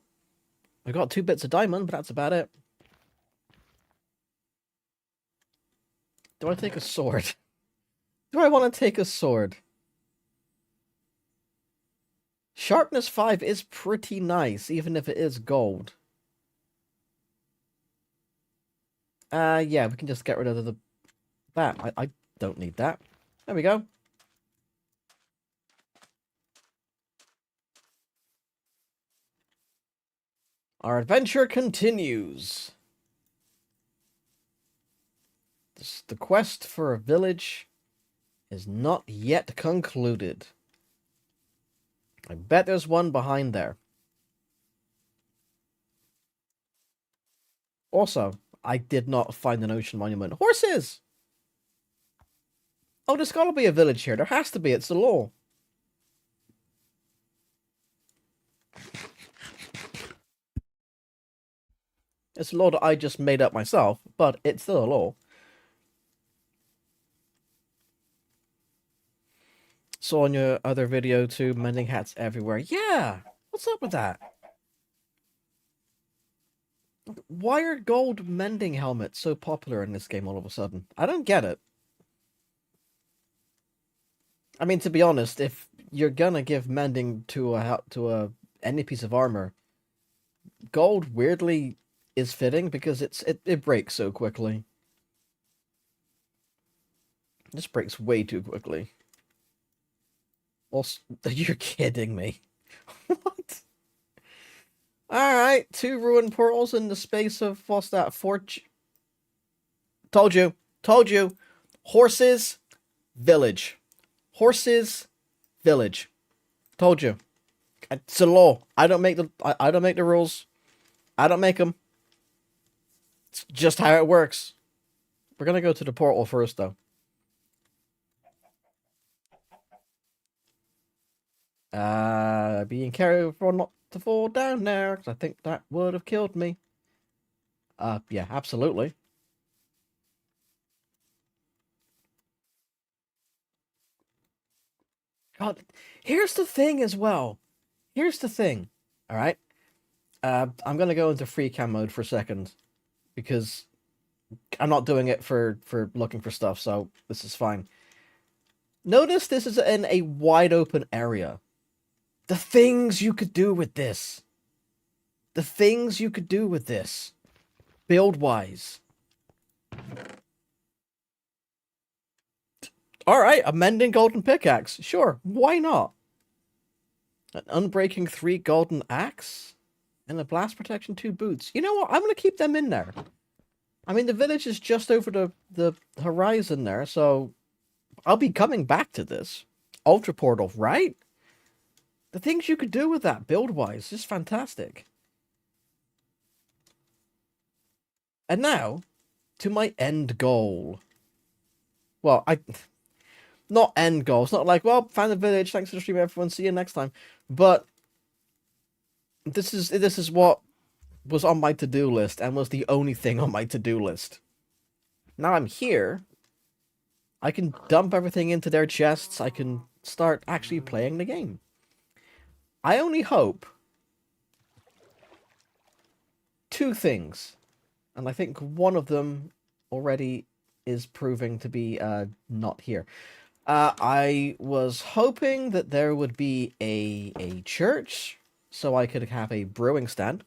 I've got 2 bits of diamond, but that's about it. Do I take a sword? Do I want to take a sword? Sharpness 5 is pretty nice, even if it is gold. Yeah, we can just get rid of that. I don't need that. There we go. Our adventure continues. The quest for a village is not yet concluded. I bet there's one behind there. Also, I did not find an ocean monument. Horses! Oh, there's gotta be a village here. There has to be. It's the law. It's a law that I just made up myself, but it's still a law. Saw in your other video too, mending hats everywhere. Yeah! What's up with that? Why are gold mending helmets so popular in this game all of a sudden? I don't get it. I mean, to be honest, if you're gonna give mending to any piece of armor, gold weirdly is fitting because it breaks so quickly. This breaks way too quickly. Also, you're kidding me. What? Alright, 2 ruined portals in the space of, what's that, 4... Told you. Horses, village. Horses, village. Told you. It's a law. I don't make the rules. I don't make them. It's just how it works. We're gonna go to the portal first, though. Being careful not to fall down there, because I think that would have killed me. Yeah, absolutely. God, here's the thing as well. Here's the thing, alright? I'm gonna go into free cam mode for a second, because I'm not doing it for looking for stuff, so this is fine. Notice this is in a wide open area. The things you could do with this. The things you could do with this. Build-wise. Alright, a mending golden pickaxe. Sure, why not? An unbreaking 3 golden axe? And a blast protection 2 boots. You know what? I'm gonna keep them in there. I mean, the village is just over the horizon there, so I'll be coming back to this. Ultra Portal, right? The things you could do with that, build-wise, is fantastic. And now, to my end goal. Well, not end goal. It's not like, well, found the village, thanks for the stream, everyone, see you next time. But this is what was on my to-do list and was the only thing on my to-do list. Now I'm here. I can dump everything into their chests. I can start actually playing the game. I only hope 2 things. And I think one of them already is proving to be not here. I was hoping that there would be a church so I could have a brewing stand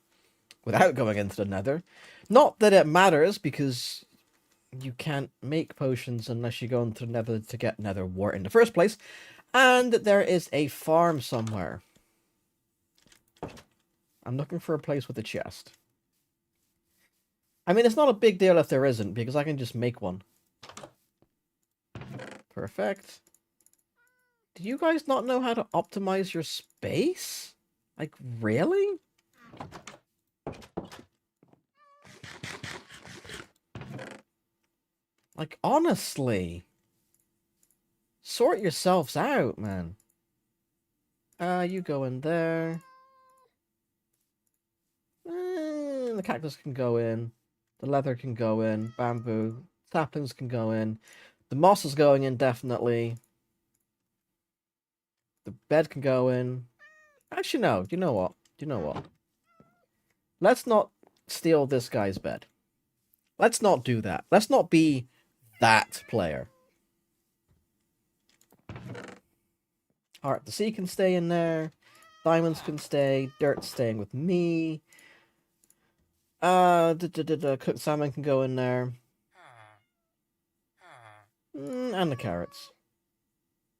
without going into the nether. Not that it matters, because you can't make potions unless you go into the nether to get nether wart in the first place. And there is a farm somewhere. I'm looking for a place with a chest. I mean, it's not a big deal if there isn't, because I can just make one. Perfect. Do you guys not know how to optimize your space? Like, really? Like, honestly. Sort yourselves out, man. You go in there. The cactus can go in. The leather can go in. Bamboo. Saplings can go in. The moss is going in, definitely. The bed can go in. Actually, no. You know what? You know what? Let's not steal this guy's bed. Let's not do that. Let's not be that player. Alright, the sea can stay in there. Diamonds can stay. Dirt's staying with me. Cooked salmon can go in there. And the carrots.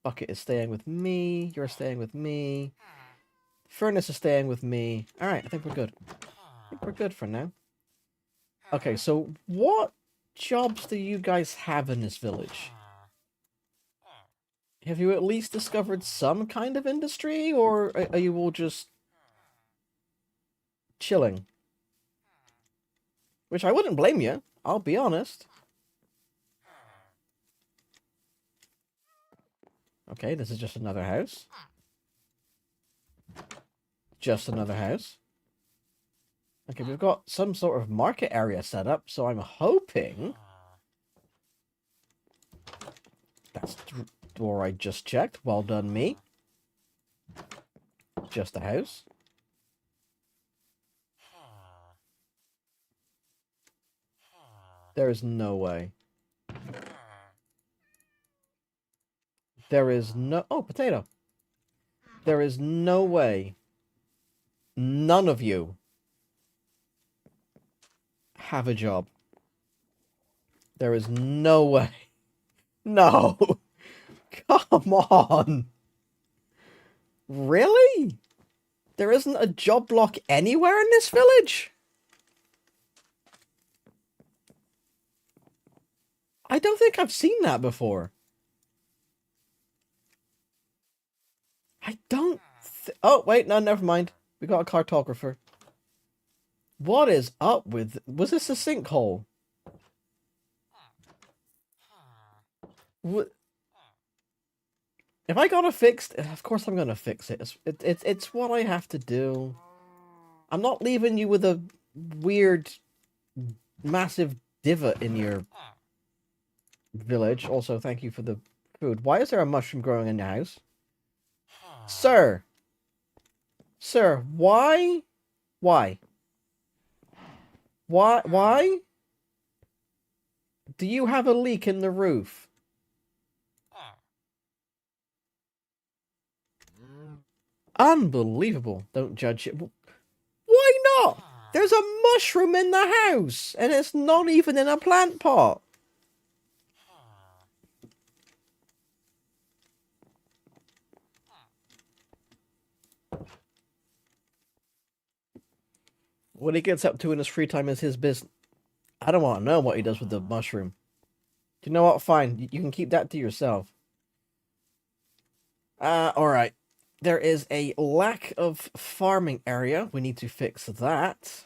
Bucket is staying with me. You're staying with me. Furnace is staying with me. Alright, I think we're good. I think we're good for now. Okay, so what jobs do you guys have in this village? Have you at least discovered some kind of industry, or are you all just chilling? Which I wouldn't blame you, I'll be honest. Okay, this is just another house. Just another house. Okay, we've got some sort of market area set up, so I'm hoping... That's the door I just checked. Well done, me. Just a house. There is no way. There is no... Oh, potato. There is no way. None of you have a job. There is no way. No. Come on. Really? There isn't a job block anywhere in this village? I don't think I've seen that before. I don't... Oh, wait, no, never mind. We got a cartographer. What is up with... Was this a sinkhole? What... If I got it fixed... Of course I'm gonna fix it. It's what I have to do. I'm not leaving you with a weird, massive divot in your village. Also, thank you for the food. Why is there a mushroom growing in your house? Sir! Sir, why? Why? Why? Do you have a leak in the roof? Unbelievable. Don't judge it. Why not? There's a mushroom in the house, and it's not even in a plant pot. What he gets up to in his free time is his business. I don't want to know what he does with the mushroom. You know what? Fine. You can keep that to yourself. Alright. There is a lack of farming area. We need to fix that.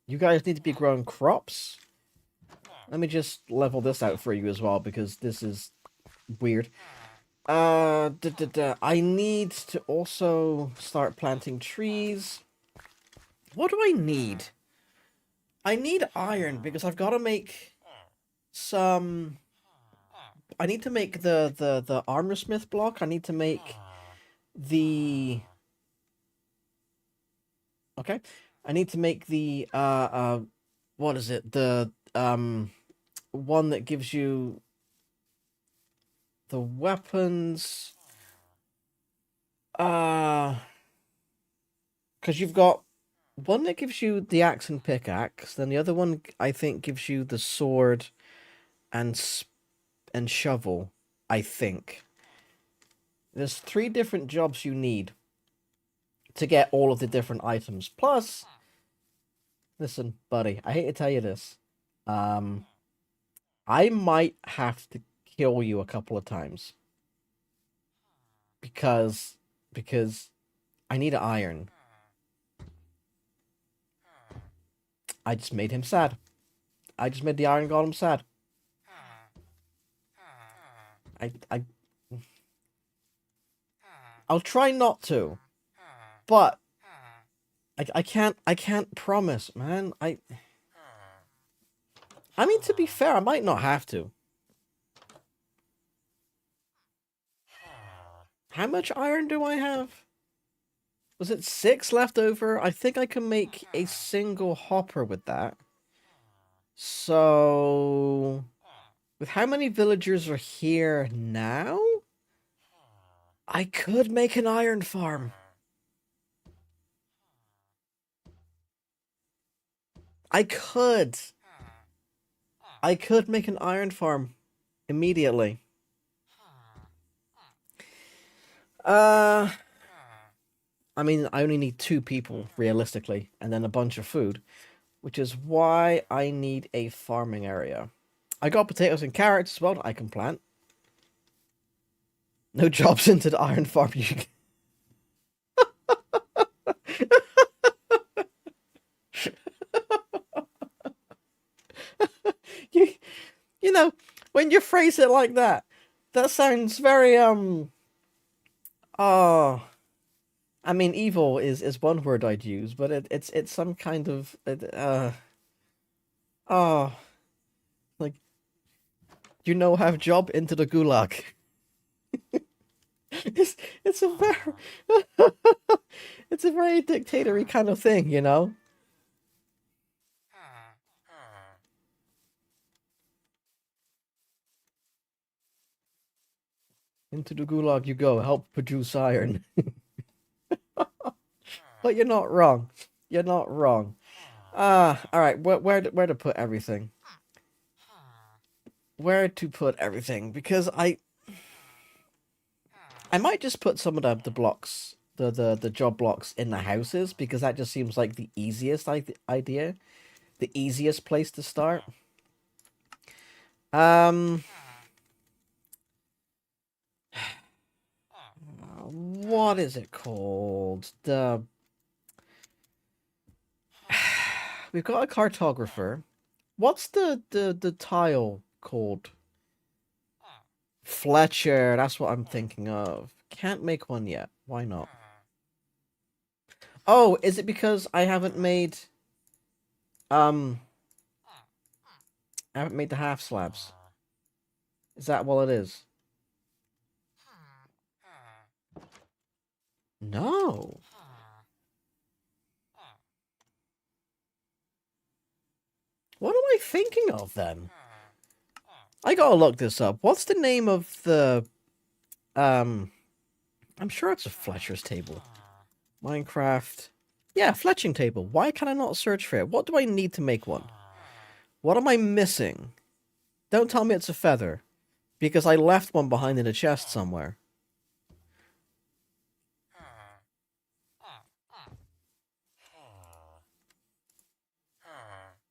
You guys need to be growing crops. Let me just level this out for you as well, because this is weird. I need to also start planting trees. What do I need? I need iron, because I've got to make some... I need to make the armor smith block. I need to make the... Okay. I need to make the, what is it? The, one that gives you the weapons. Because you've got one that gives you the axe and pickaxe, then the other one, I think, gives you the sword and shovel, I think. There's 3 different jobs you need to get all of the different items. Plus, listen, buddy, I hate to tell you this. I might have to kill you a couple of times. Because I need iron. I just made him sad. I just made the Iron Golem sad. I'll try not to. But I can't promise, man. I mean, to be fair, I might not have to. How much iron do I have? Was it 6 left over? I think I can make a single hopper with that. So, with how many villagers are here now? I could make an iron farm. I could make an iron farm immediately. I mean, I only need 2 people, realistically, and then a bunch of food, which is why I need a farming area. I got potatoes and carrots as well that I can plant. No jobs into the iron farm. You know, when you phrase it like that, that sounds very, oh, I mean, evil is one word I'd use, but it's some kind of, oh, like, you know, have job into the gulag. It's a very, it's a very dictatory kind of thing, you know? Into the gulag you go, help produce iron. But you're not wrong. You're not wrong. Alright, where to put everything? Where to put everything? Because I might just put some of the blocks, the job blocks in the houses, because that just seems like the easiest idea. The easiest place to start. What is it called? We've got a cartographer. What's the tile called? Fletcher, that's what I'm thinking of. Can't make one yet. Why not? Oh, is it because I haven't made I haven't made the half slabs? Is that what it is? No. What am I thinking of then? I gotta look this up. What's the name of the I'm sure it's a Fletcher's table. Minecraft. Yeah, fletching table. Why can I not search for it? What do I need to make one? What am I missing? Don't tell me it's a feather. Because I left one behind in a chest somewhere.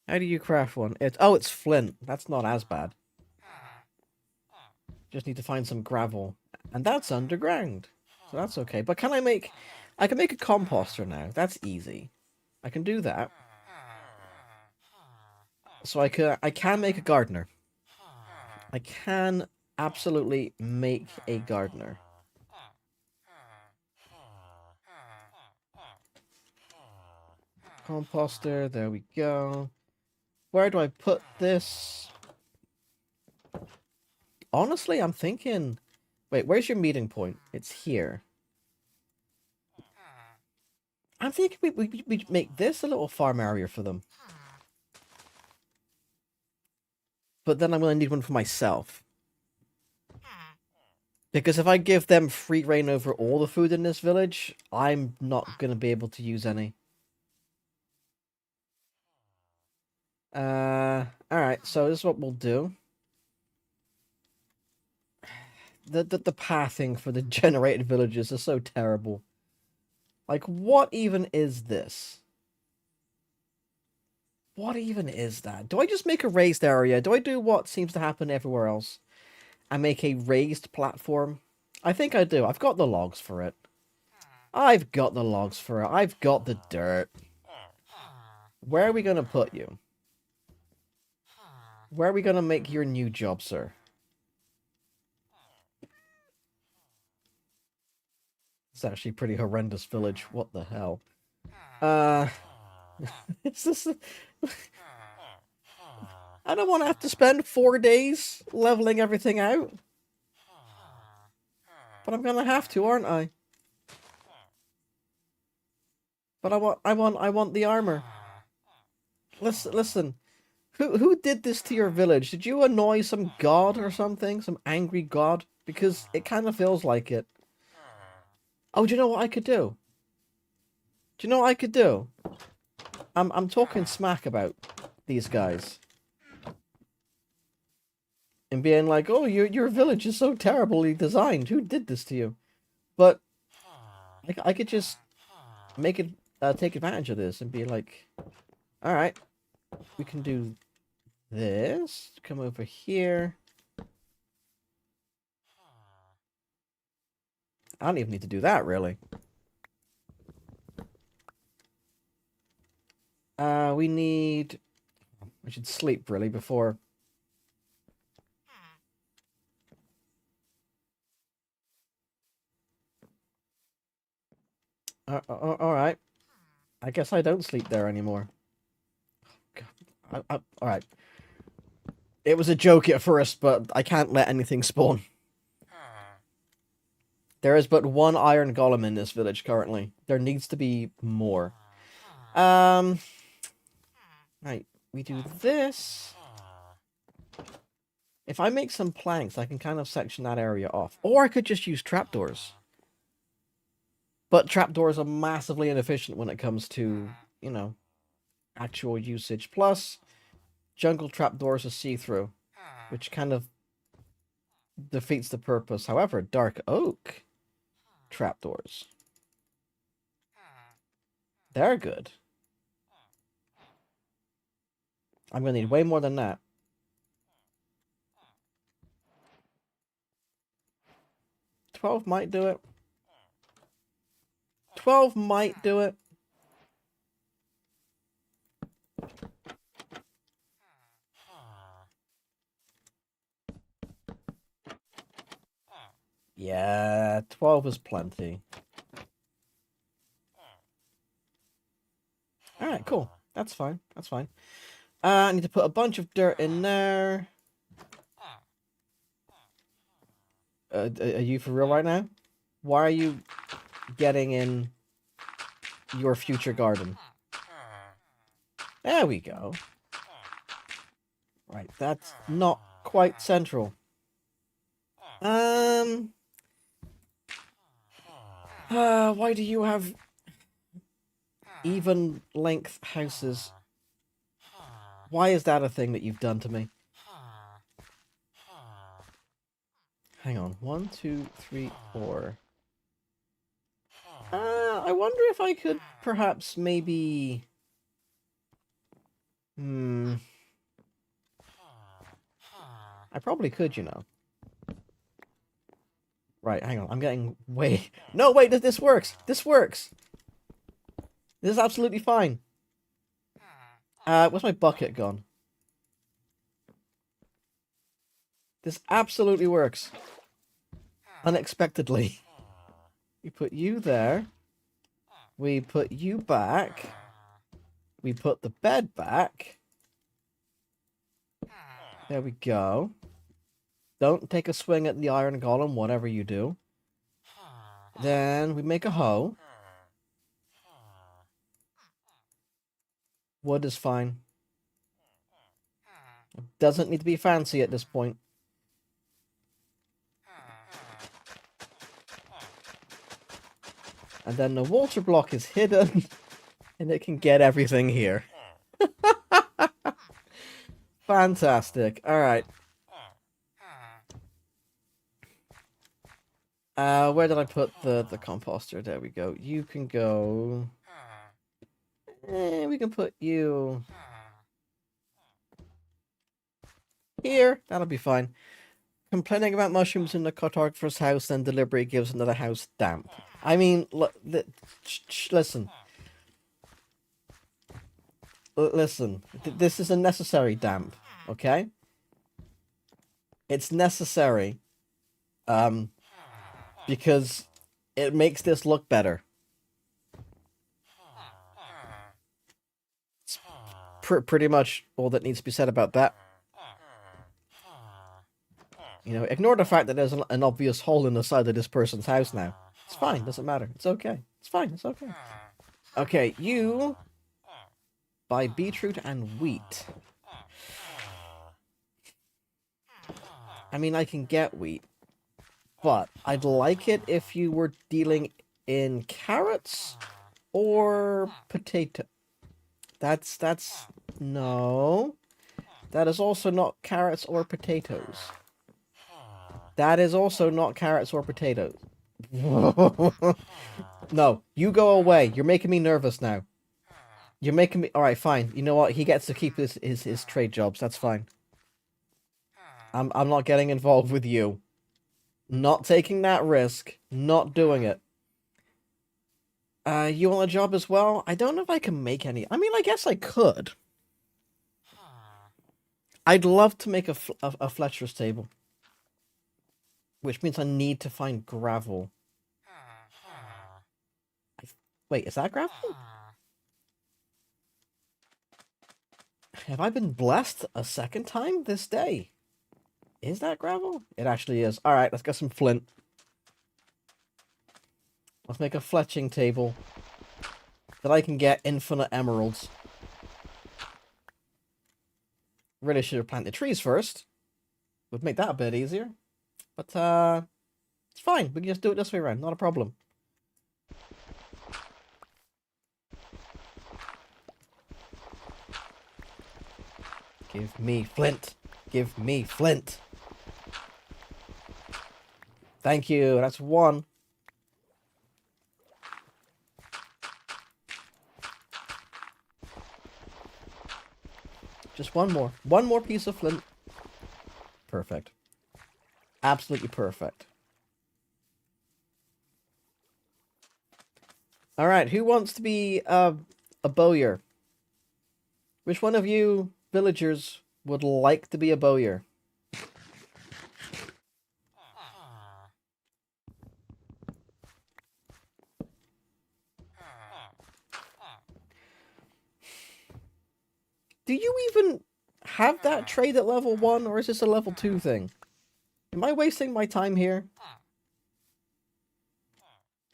How do you craft one? It's flint. That's not as bad. Just need to find some gravel. And that's underground. So that's okay. But can I make... I can make a composter now. That's easy. I can do that. So I can make a gardener. I can absolutely make a gardener. Composter, there we go. Where do I put this? Honestly, I'm thinking... Wait, where's your meeting point? It's here. I'm thinking we make this a little farm area for them. But then I'm going to need one for myself. Because if I give them free reign over all the food in this village, I'm not going to be able to use any. Alright, so this is what we'll do. The pathing for the generated villages is so terrible. Like, what even is this? What even is that? Do I just make a raised area? Do I do what seems to happen everywhere else? And make a raised platform? I think I do. I've got the logs for it. I've got the logs for it. I've got the dirt. Where are we going to put you? Where are we going to make your new job, sir? It's actually a pretty horrendous village. What the hell? Is this... I don't want to have to spend 4 days leveling everything out. But I'm gonna have to, aren't I? But I want the armor. Listen. Who did this to your village? Did you annoy some god or something? Some angry god? Because it kind of feels like it. Oh, do you know what I could do? Do you know what I could do? I'm talking smack about these guys. And being like, oh, your village is so terribly designed. Who did this to you? But I could just make it take advantage of this and be like, all right, we can do this. Come over here. I don't even need to do that, really. We need... I should sleep, really, before... Alright. I guess I don't sleep there anymore. Alright. It was a joke at first, but I can't let anything spawn. There is but one iron golem in this village currently. There needs to be more. Right, we do this. If I make some planks, I can kind of section that area off. Or I could just use trapdoors. But trapdoors are massively inefficient when it comes to, you know, actual usage. Plus, jungle trapdoors are see-through, which kind of defeats the purpose. However, dark oak trapdoors, they're good. I'm going to need way more than that. 12 might do it. 12 might do it. Yeah, 12 is plenty. Alright, cool. That's fine. That's fine. I need to put a bunch of dirt in there. Are you for real right now? Why are you getting in your future garden? There we go. Right, that's not quite central. Why do you have even length houses? Why is that a thing that you've done to me? Hang on. 1, 2, 3, 4. I wonder if I could perhaps maybe Hmm. I probably could, you know. Right, hang on. I'm getting way... No, wait, this works. This works. This is absolutely fine. Where's my bucket gone? This absolutely works. Unexpectedly. We put you there. We put you back. We put the bed back. There we go. Don't take a swing at the iron golem, whatever you do. Then we make a hoe. Wood is fine. Doesn't need to be fancy at this point. And then the water block is hidden, and it can get everything here. Fantastic. Alright. Where did I put the composter? There we go. You can go... we can put you... here. That'll be fine. Complaining about mushrooms in the cartographer's house, then deliberately gives another house damp. I mean, listen. Listen. This is a necessary damp, okay? It's necessary. Because it makes this look better. It's pretty much all that needs to be said about that. You know, ignore the fact that there's an obvious hole in the side of this person's house now. It's fine, doesn't matter. It's okay. It's fine, it's okay. Okay, you buy beetroot and wheat. I mean, I can get wheat, but I'd like it if you were dealing in carrots or potato. That's no. That is also not carrots or potatoes. That is also not carrots or potatoes. No, you go away. You're making me nervous now. You're making me... Alright, fine. You know what? He gets to keep his trade jobs. That's fine. I'm not getting involved with you. Not taking that risk. Not doing it. You want a job as well? I don't know if I can make any... I mean, I guess I could. I'd love to make a Fletcher's table. Which means I need to find gravel. Wait, is that gravel? Have I been blessed a second time this day? Is that gravel? It actually is. Alright, let's get some flint. Let's make a fletching table. That I can get infinite emeralds. Really should have planted trees first. Would make that a bit easier. But, it's fine. We can just do it this way around. Not a problem. Give me flint. Give me flint. Thank you. That's one. Just one more. One more piece of flint. Perfect. Absolutely perfect. Alright, who wants to be a bowyer? Which one of you villagers would like to be a bowyer? Do you even have that trade at level 1, or is this a level 2 thing? Am I wasting my time here?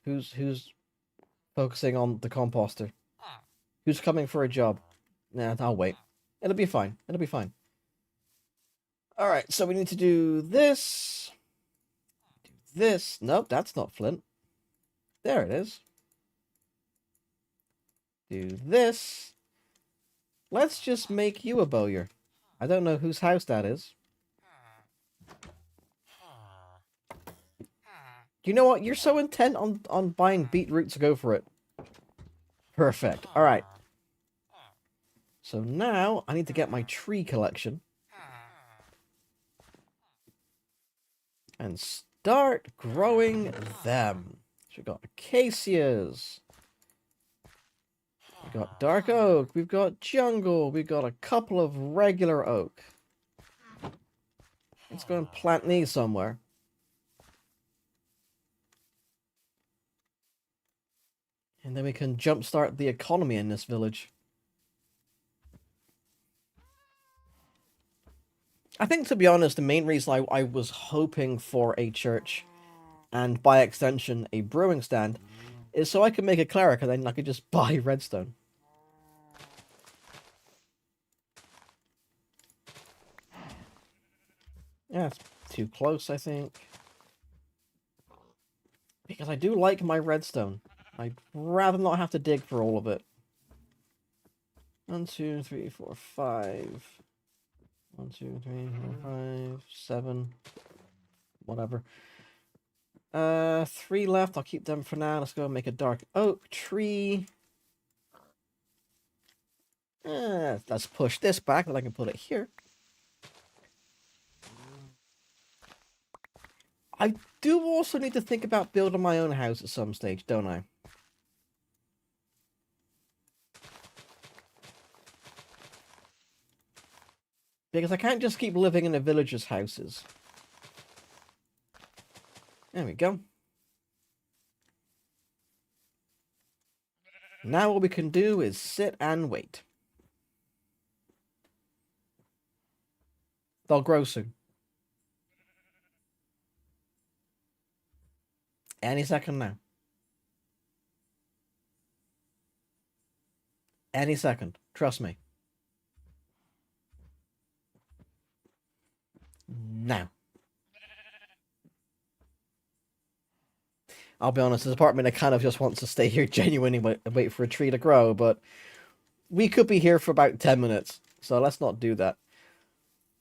Who's focusing on the composter? Who's coming for a job? Nah, I'll wait. It'll be fine. It'll be fine. Alright, so we need to do this. Do this. Nope, that's not flint. There it is. Do this. Let's just make you a bowyer. I don't know whose house that is. You know what? You're so intent on buying beetroot to go for it. Perfect. Alright. So now I need to get my tree collection and start growing them. So we've got acacias, we've got dark oak, we've got jungle, we've got a couple of regular oak. Let's go and plant these somewhere. And then we can jumpstart the economy in this village. I think, to be honest, the main reason I was hoping for a church, and by extension a brewing stand, is so I could make a cleric and then I could just buy redstone. Yeah, it's too close, I think. Because I do like my redstone. I'd rather not have to dig for all of it. 1, 2, 3, 4, 5. 1, 2, 3, 4, 5, 7. Whatever. 3 left. I'll keep them for now. Let's go and make a dark oak tree. Let's push this back, then I can put it here. I do also need to think about building my own house at some stage, don't I? Because I can't just keep living in the villagers' houses. There we go. Now all we can do is sit and wait. They'll grow soon. Any second now. Any second. Trust me. Now. I'll be honest, this apartment, I kind of just want to stay here genuinely and wait for a tree to grow, but we could be here for about 10 minutes, so let's not do that.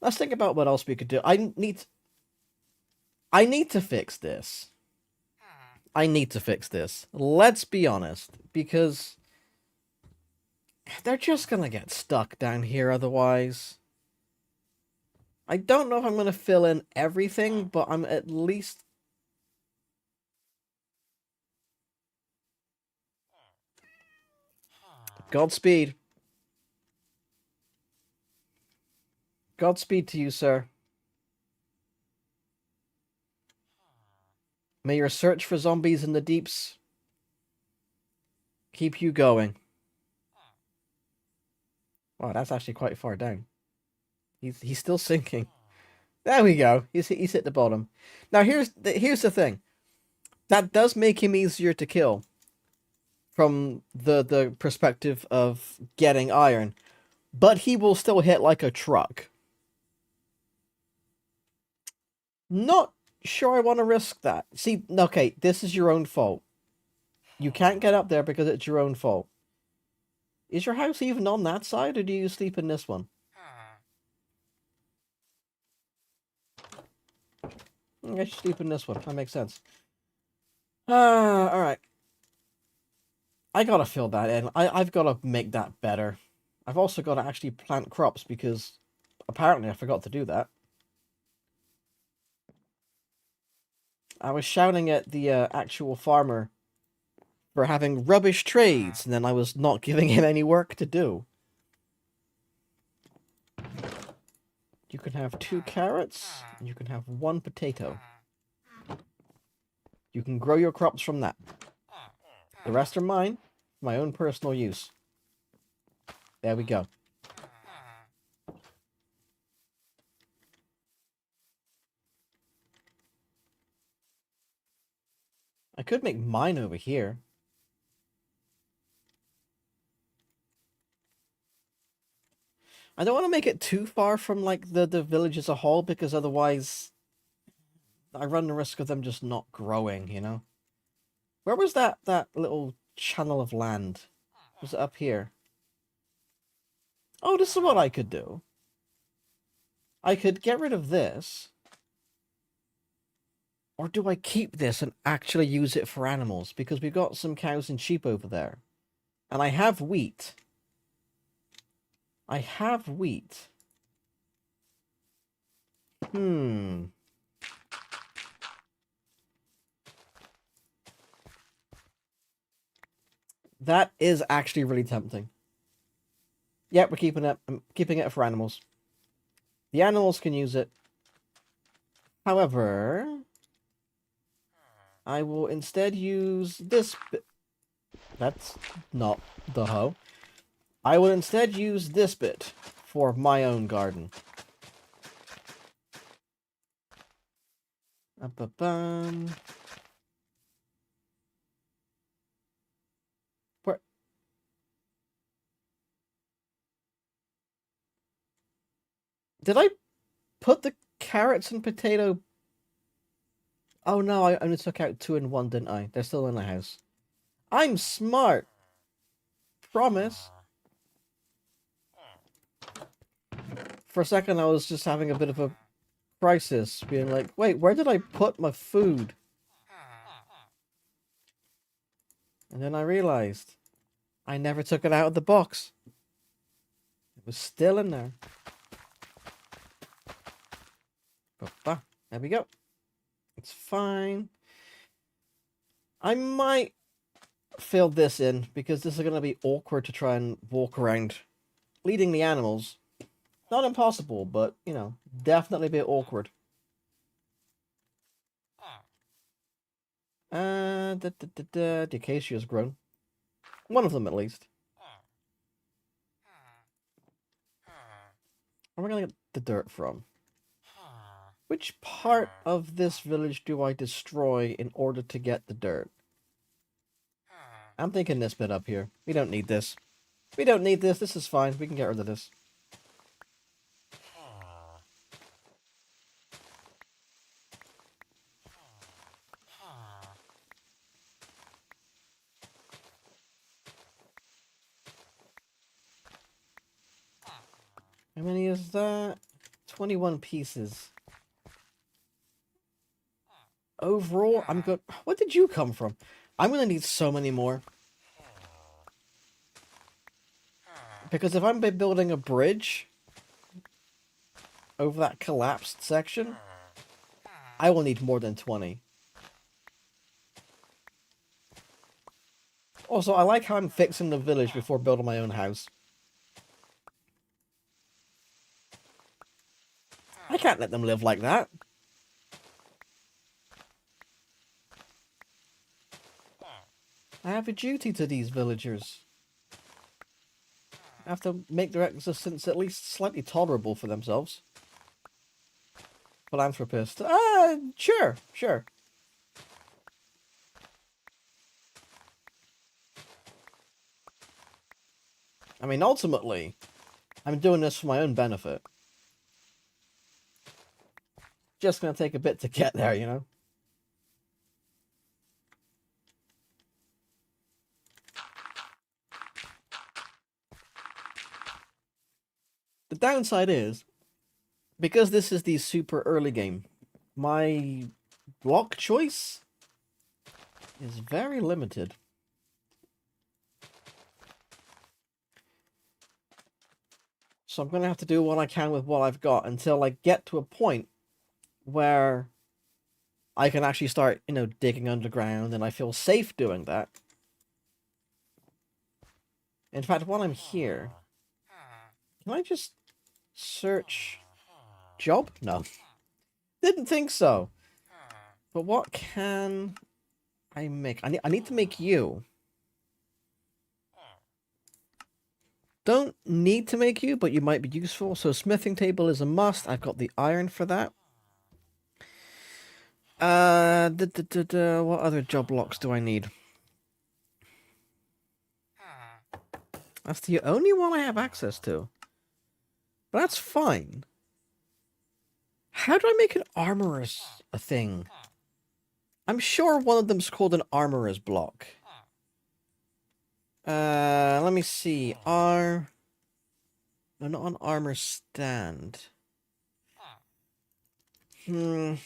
Let's think about what else we could do. I need to fix this. I need to fix this. Let's be honest, because they're just gonna get stuck down here otherwise. I don't know if I'm gonna fill in everything, but I'm at least... Godspeed. Godspeed to you, sir. May your search for zombies in the deeps keep you going. Wow, that's actually quite far down. He's still sinking. There we go. He's hit the bottom. Now here's the thing. That does make him easier to kill from the perspective of getting iron, but he will still hit like a truck. Not sure I want to risk that. See, okay, this is your own fault. You can't get up there because it's your own fault. Is your house even on that side, or do you sleep in this one? I guess you sleep in this one. That makes sense. Alright. I gotta fill that in. I've gotta make that better. I've also gotta actually plant crops because apparently I forgot to do that. I was shouting at the actual farmer for having rubbish trades, and then I was not giving him any work to do. You can have 2 carrots, and you can have 1 potato. You can grow your crops from that. The rest are mine, for my own personal use. There we go. I could make mine over here. I don't want to make it too far from, like, the village as a whole, because otherwise I run the risk of them just not growing, you know? Where was that little channel of land? Was it up here? Oh, this is what I could do. I could get rid of this. Or do I keep this and actually use it for animals? Because we've got some cows and sheep over there. And I have wheat. I have wheat. Hmm. That is actually really tempting. Yeah, we're keeping it. I'm keeping it for animals. The animals can use it. However, I will instead use this bit. That's not the hoe. I will instead use this bit for my own garden. Ba-bum. Where did I put the carrots and potato? Oh no, I only took out 2 and 1, didn't I? They're still in the house. I'm smart. Promise. For a second, I was just having a bit of a crisis, being like, wait, where did I put my food? And then I realized I never took it out of the box. It was still in there. There we go. It's fine. I might fill this in because this is going to be awkward to try and walk around leading the animals. Not impossible, but, you know, definitely a bit awkward. The acacia's grown. One of them, at least. Where am I going to get the dirt from? Which part of this village do I destroy in order to get the dirt? I'm thinking this bit up here. We don't need this. We don't need this. This is fine. We can get rid of this. How many is that? 21 pieces. Overall, I'm good. Where did you come from? I'm gonna need so many more. Because if I'm building a bridge over that collapsed section, I will need more than 20. Also, I like how I'm fixing the village before building my own house. I can't let them live like that. I have a duty to these villagers. I have to make their existence at least slightly tolerable for themselves. Philanthropist. Sure, sure. I mean, ultimately, I'm doing this for my own benefit. Just gonna take a bit to get there, you know? The downside is, because this is the super early game, my block choice is very limited. So I'm going to have to do what I can with what I've got until I get to a point where I can actually start, you know, digging underground and I feel safe doing that. In fact, while I'm here, can I just search job? No. Didn't think so. But what can I make? I need to make you. Don't need to make you, but you might be useful. So smithing table is a must. I've got the iron for that. What other job locks do I need? That's the only one I have access to. But that's fine. How do I make an armorer's a thing? I'm sure one of them's called an armorer's block. Let me see. No, not an armor stand. Let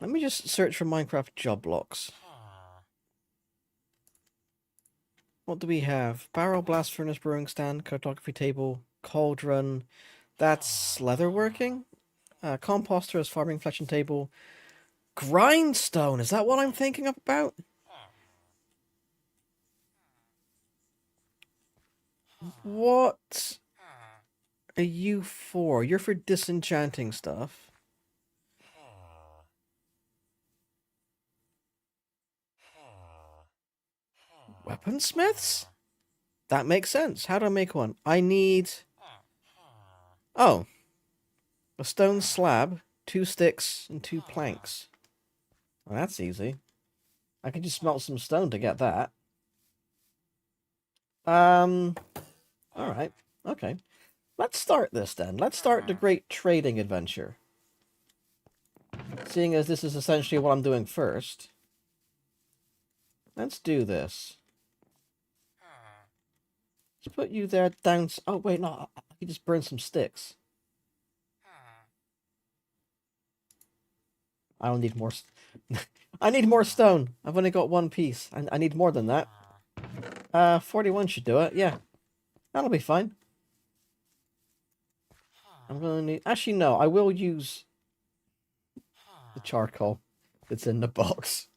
me just search for Minecraft job locks. What do we have? Barrel, blast furnace, brewing stand, cartography table, cauldron. That's leatherworking. Composter is farming fletching table. Grindstone, is that what I'm thinking about? What are you for? You're for disenchanting stuff. Weaponsmiths? That makes sense. How do I make one? I need... Oh. A stone slab, 2 sticks, and 2 planks. Well, that's easy. I can just smelt some stone to get that. Alright. Okay. Let's start this then. Let's start the great trading adventure. Seeing as this is essentially what I'm doing first. Let's do this. Let's put you there down... Oh, wait, no. I can just burn some sticks. I don't need more... I need more stone. I've only got 1 piece. I need more than that. 41 should do it. Yeah. That'll be fine. I'm gonna need... Actually, no. I will use the charcoal that's in the box.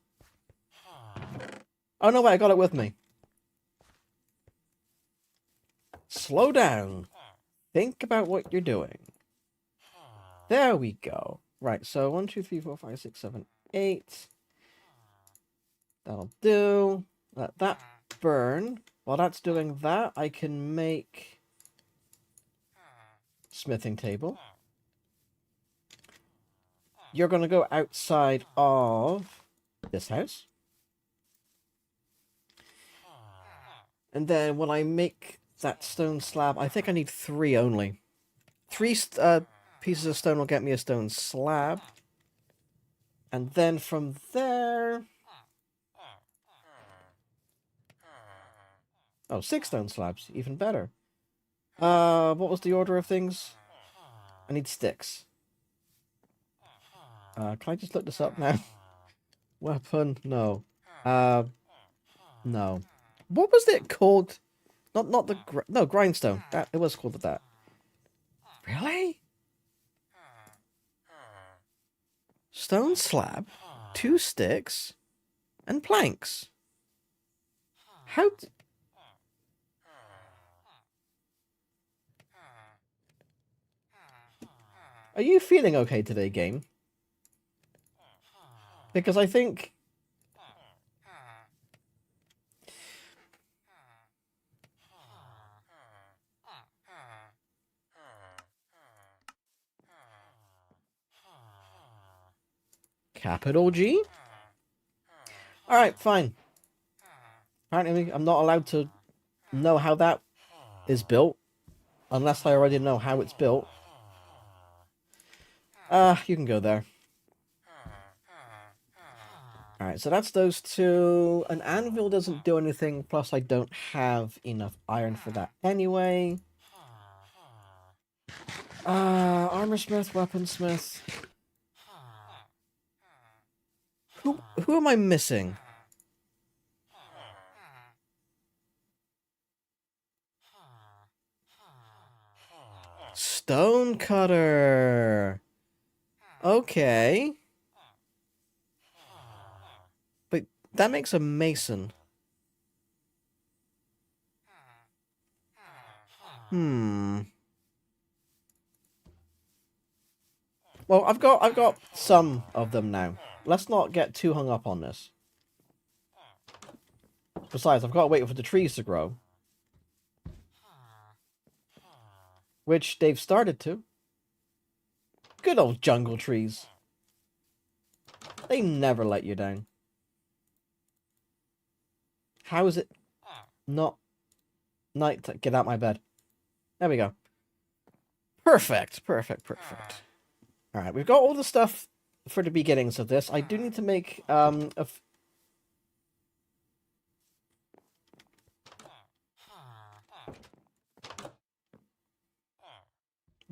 Oh, no, wait. I got it with me. Slow down. Think about what you're doing. There we go. Right, so 1, 2, 3, 4, 5, 6, 7, 8. That'll do. Let that burn. While that's doing that, I can make smithing table. You're going to go outside of this house. And then when I make that stone slab, I think I need 3 only. 3 pieces of stone will get me a stone slab. And then from there... Oh, 6 stone slabs. Even better. What was the order of things? I need sticks. Can I just look this up now? Weapon? No. No. What was it called? Not the... No, grindstone. It was called that. Really? Stone slab, 2 sticks, and planks. How... Are you feeling okay today, game? Because I think... Capital G? Alright, fine. Apparently, I'm not allowed to know how that is built. Unless I already know how it's built. You can go there. Alright, so that's those 2. An anvil doesn't do anything, plus I don't have enough iron for that anyway. Armorsmith, weaponsmith. Who am I missing? Stonecutter. Okay. But that makes a mason. Well, I've got some of them now. Let's not get too hung up on this. Besides, I've got to wait for the trees to grow. Which they've started to. Good old jungle trees. They never let you down. How is it not night to get out my bed? There we go. Perfect, perfect, perfect. Alright, we've got all the stuff for the beginnings of this. I do need to make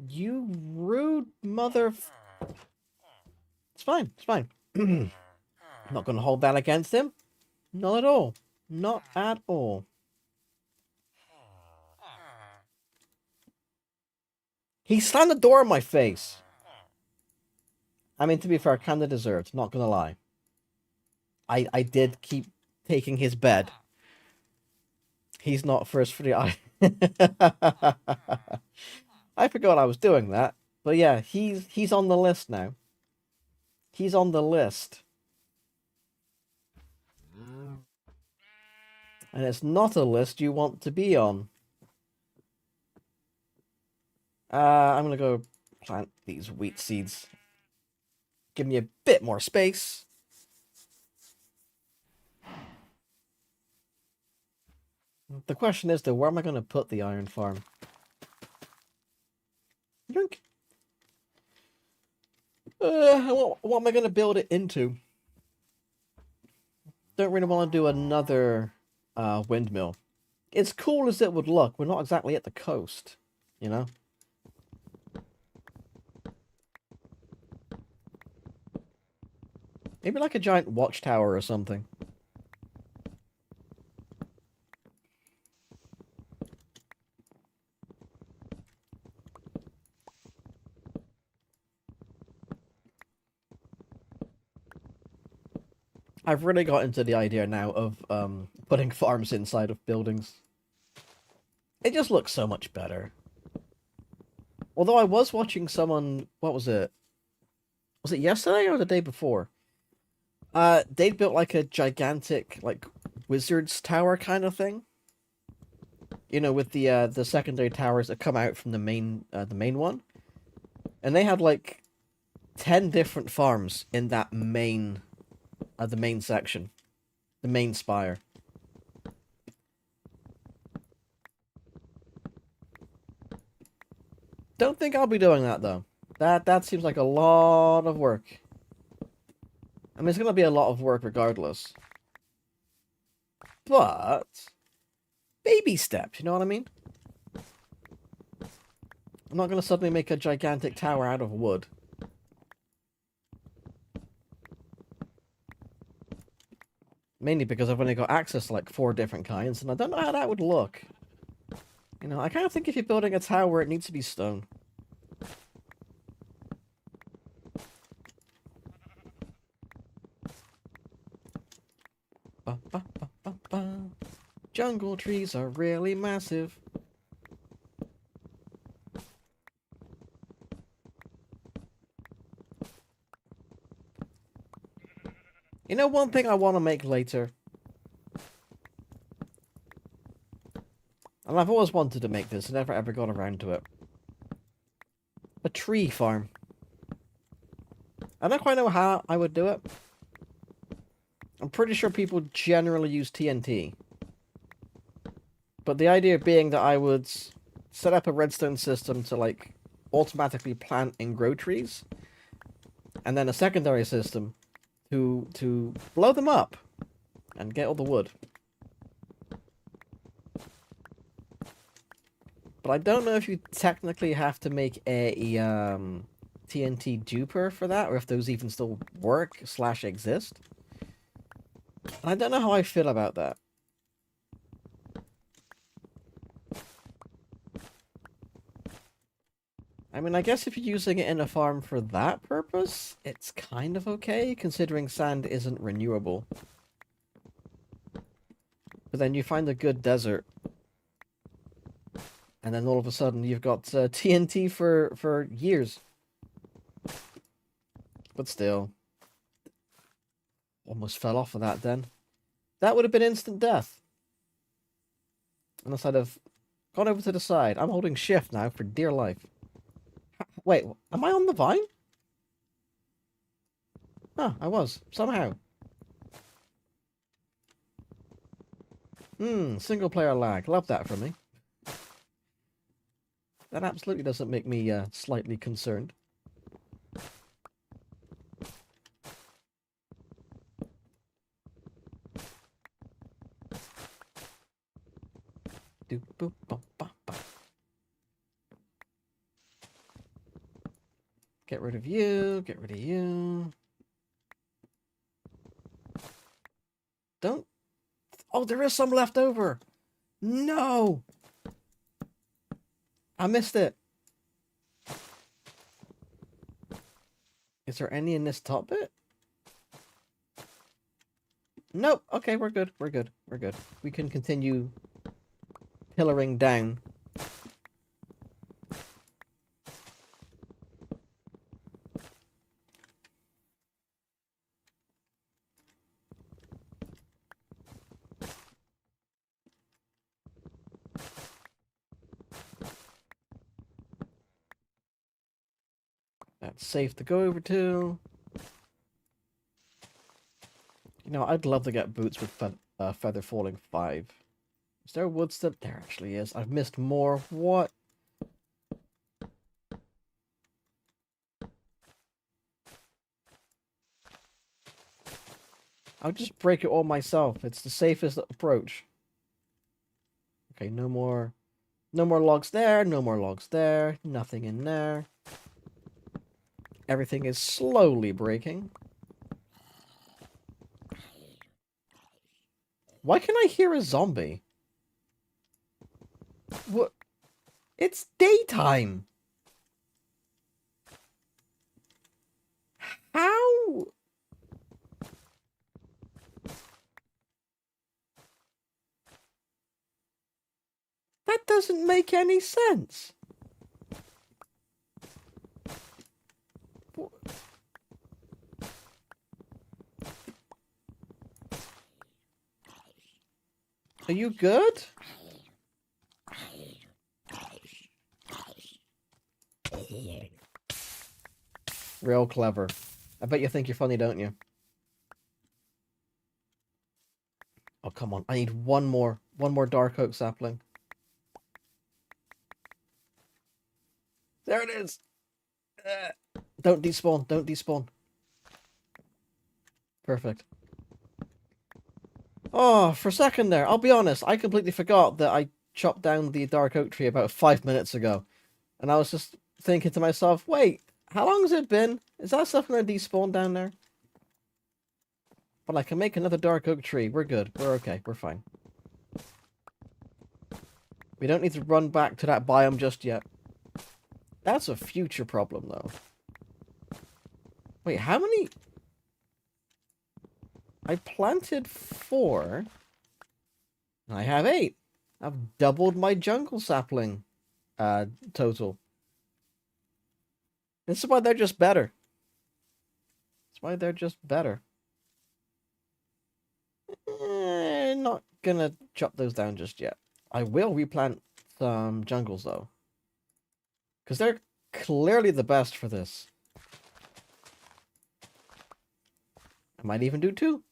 You rude mother... It's fine, it's fine. I'm not going to hold that against him. Not at all. Not at all. He slammed the door in my face. I mean, to be fair, kinda deserved, not gonna lie. I did keep taking his bed. He's not first for the eye. I forgot I was doing that. But yeah, he's on the list now. He's on the list. And it's not a list you want to be on. I'm gonna go plant these wheat seeds. Give me a bit more space. The question is, though, where am I gonna put the iron farm? Drink. What am I gonna build it into? Don't really want to do another windmill. As cool as it would look, we're not exactly at the coast, you know? Maybe like a giant watchtower or something. I've really got into the idea now of putting farms inside of buildings. It just looks so much better. Although I was watching someone, what was it? Was it yesterday or the day before? They'd built like a gigantic like wizard's tower kind of thing. You know, with the secondary towers that come out from the main one. And they had like 10 different farms in that main the main section. The main spire. Don't think I'll be doing that though. That seems like a lot of work. I mean, it's gonna be a lot of work regardless. But baby steps, you know what I mean? I'm not gonna suddenly make a gigantic tower out of wood. Mainly because I've only got access to like 4 different kinds, and I don't know how that would look. You know, I kind of think if you're building a tower, it needs to be stone. Ba, ba, ba, ba, ba. Jungle trees are really massive. You know one thing I want to make later? And I've always wanted to make this, and never ever got around to it. A tree farm. I don't quite know how I would do it. I'm pretty sure people generally use TNT. But the idea being that I would set up a redstone system to, like, automatically plant and grow trees. And then a secondary system to blow them up and get all the wood. But I don't know if you technically have to make a TNT duper for that, or if those even still work / exist. I don't know how I feel about that. I mean, I guess if you're using it in a farm for that purpose, it's kind of okay, considering sand isn't renewable. But then you find a good desert, and then all of a sudden you've got TNT for years. But still. Almost fell off of that then. That would have been instant death. Unless I'd have gone over to the side. I'm holding shift now for dear life. Wait, am I on the vine? Huh, I was. Somehow. Single player lag. Love that from me. That absolutely doesn't make me slightly concerned. Get rid of you, get rid of you. Don't... Oh, there is some left over! No! I missed it. Is there any in this top bit? Nope. Okay, we're good. We're good. We're good. We can continue pillaring down. That's safe to go over to. You know, I'd love to get boots with feather falling 5. Is there a wood step? There actually is. I've missed more. What? I'll just break it all myself. It's the safest approach. Okay, no more logs there, no more logs there, nothing in there. Everything is slowly breaking. Why can I hear a zombie? What? It's daytime! How? That doesn't make any sense. Are you good? Real clever. I bet you think you're funny, don't you? Oh, come on. I need one more dark oak sapling. There it is. Don't despawn. Don't despawn. Perfect. Oh, for a second there, I'll be honest, I completely forgot that I chopped down the dark oak tree about 5 minutes ago. And I was just thinking to myself, wait, how long has it been? Is that stuff going to despawn down there? But I can make another dark oak tree. We're good. We're okay. We're fine. We don't need to run back to that biome just yet. That's a future problem, though. Wait, how many? I planted 4. And I have 8. I've doubled my jungle sapling total. This is why they're just better. That's why they're just better. Not gonna chop those down just yet. I will replant some jungles, though. Because they're clearly the best for this. I might even do 2.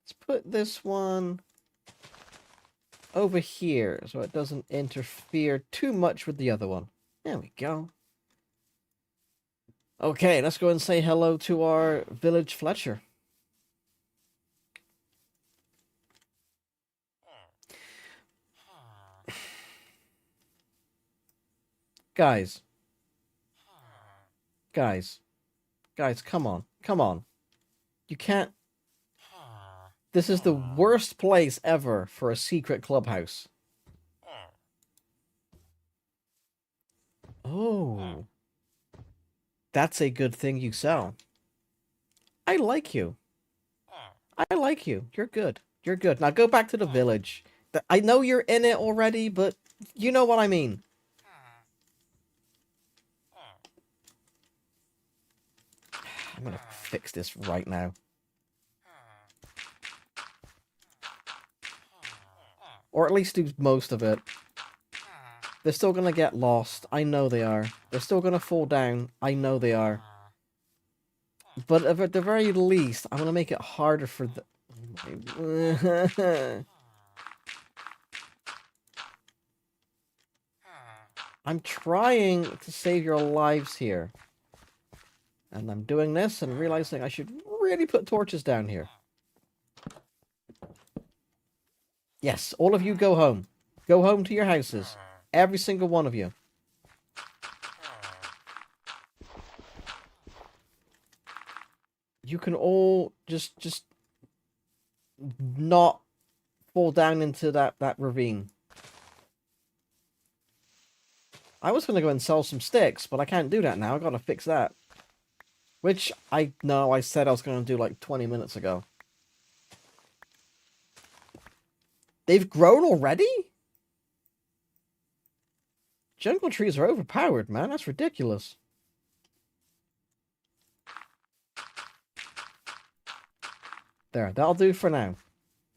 Let's put this one over here so it doesn't interfere too much with the other one. There we go. Okay, let's go and say hello to our village Fletcher. Guys, come on. Come on. You can't... This is the worst place ever for a secret clubhouse. Oh. That's a good thing you sell. I like you. I like you. You're good. You're good. Now go back to the village. I know you're in it already, but you know what I mean. I'm gonna fix this right now. Or at least do most of it. They're still gonna get lost. I know they are. They're still gonna fall down. I know they are. But at the very least, I'm gonna make it harder for the... I'm trying to save your lives here. And I'm doing this and realizing I should really put torches down here. Yes, all of you go home. Go home to your houses. Every single one of you. You can all just not fall down into that ravine. I was going to go and sell some sticks, but I can't do that now. I got to fix that. Which I know I said I was going to do like 20 minutes ago. They've grown already? Jungle trees are overpowered, man. That's ridiculous. There, that'll do for now.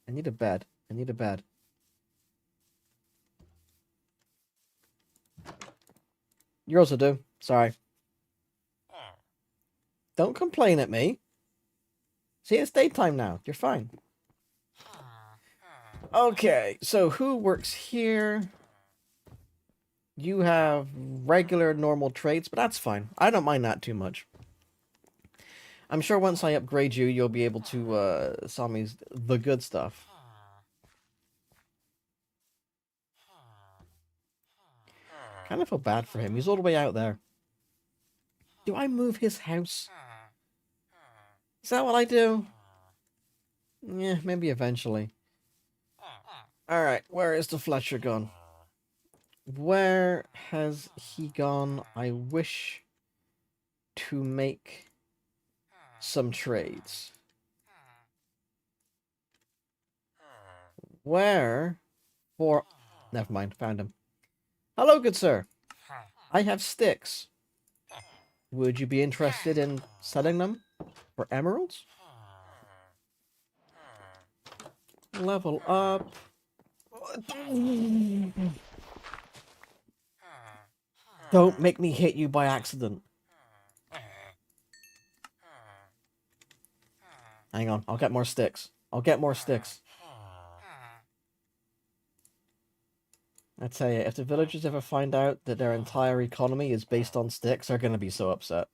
I need a bed. I need a bed. Yours will do. Sorry. Don't complain at me. See, it's daytime now. You're fine. Okay, so who works here? You have regular, normal traits, but that's fine. I don't mind that too much. I'm sure once I upgrade you, you'll be able to sell me the good stuff. Kind of feel bad for him. He's all the way out there. Do I move his house? Is that what I do? Yeah, maybe eventually. Alright, where is the Fletcher gone? Where has he gone? I wish to make some trades. Where? For... Never mind, found him. Hello, good sir. I have sticks. Would you be interested in selling them for emeralds? Level up. Don't make me hit you by accident. Hang on, I'll get more sticks. I'll get more sticks. I tell you, if the villagers ever find out that their entire economy is based on sticks, they're going to be so upset.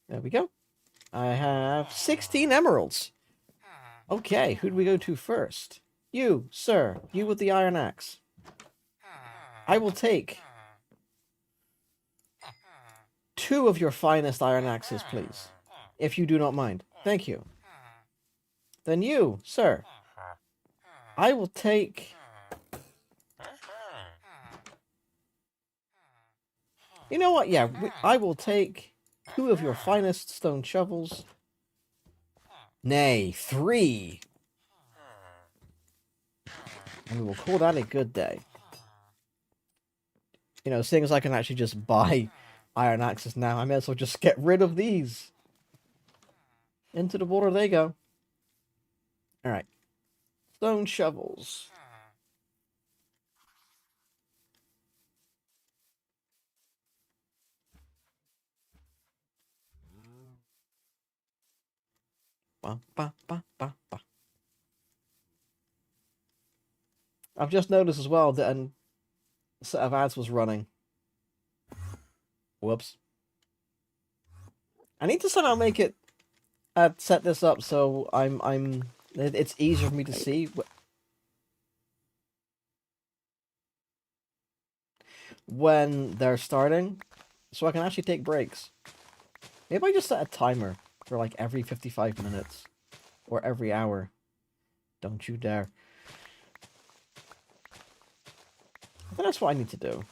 There we go. I have 16 emeralds. Okay, who do we go to first? You, sir. You with the iron axe. I will take 2 of your finest iron axes, please. If you do not mind. Thank you. Then you, sir. I will take... You know what? Yeah, I will take 2 of your finest stone shovels. Nay, 3. And we will call that a good day. You know, seeing as I can actually just buy iron axes now, I may as well just get rid of these. Into the water they go. Alright. Stone shovels. Ba, ba, ba, ba, ba. I've just noticed as well that a set of ads was running. Whoops. I need to somehow make it set this up so it's easier for me to see when they're starting, so I can actually take breaks. Maybe I just set a timer for like every 55 minutes or every hour. Don't you dare. I think that's what I need to do.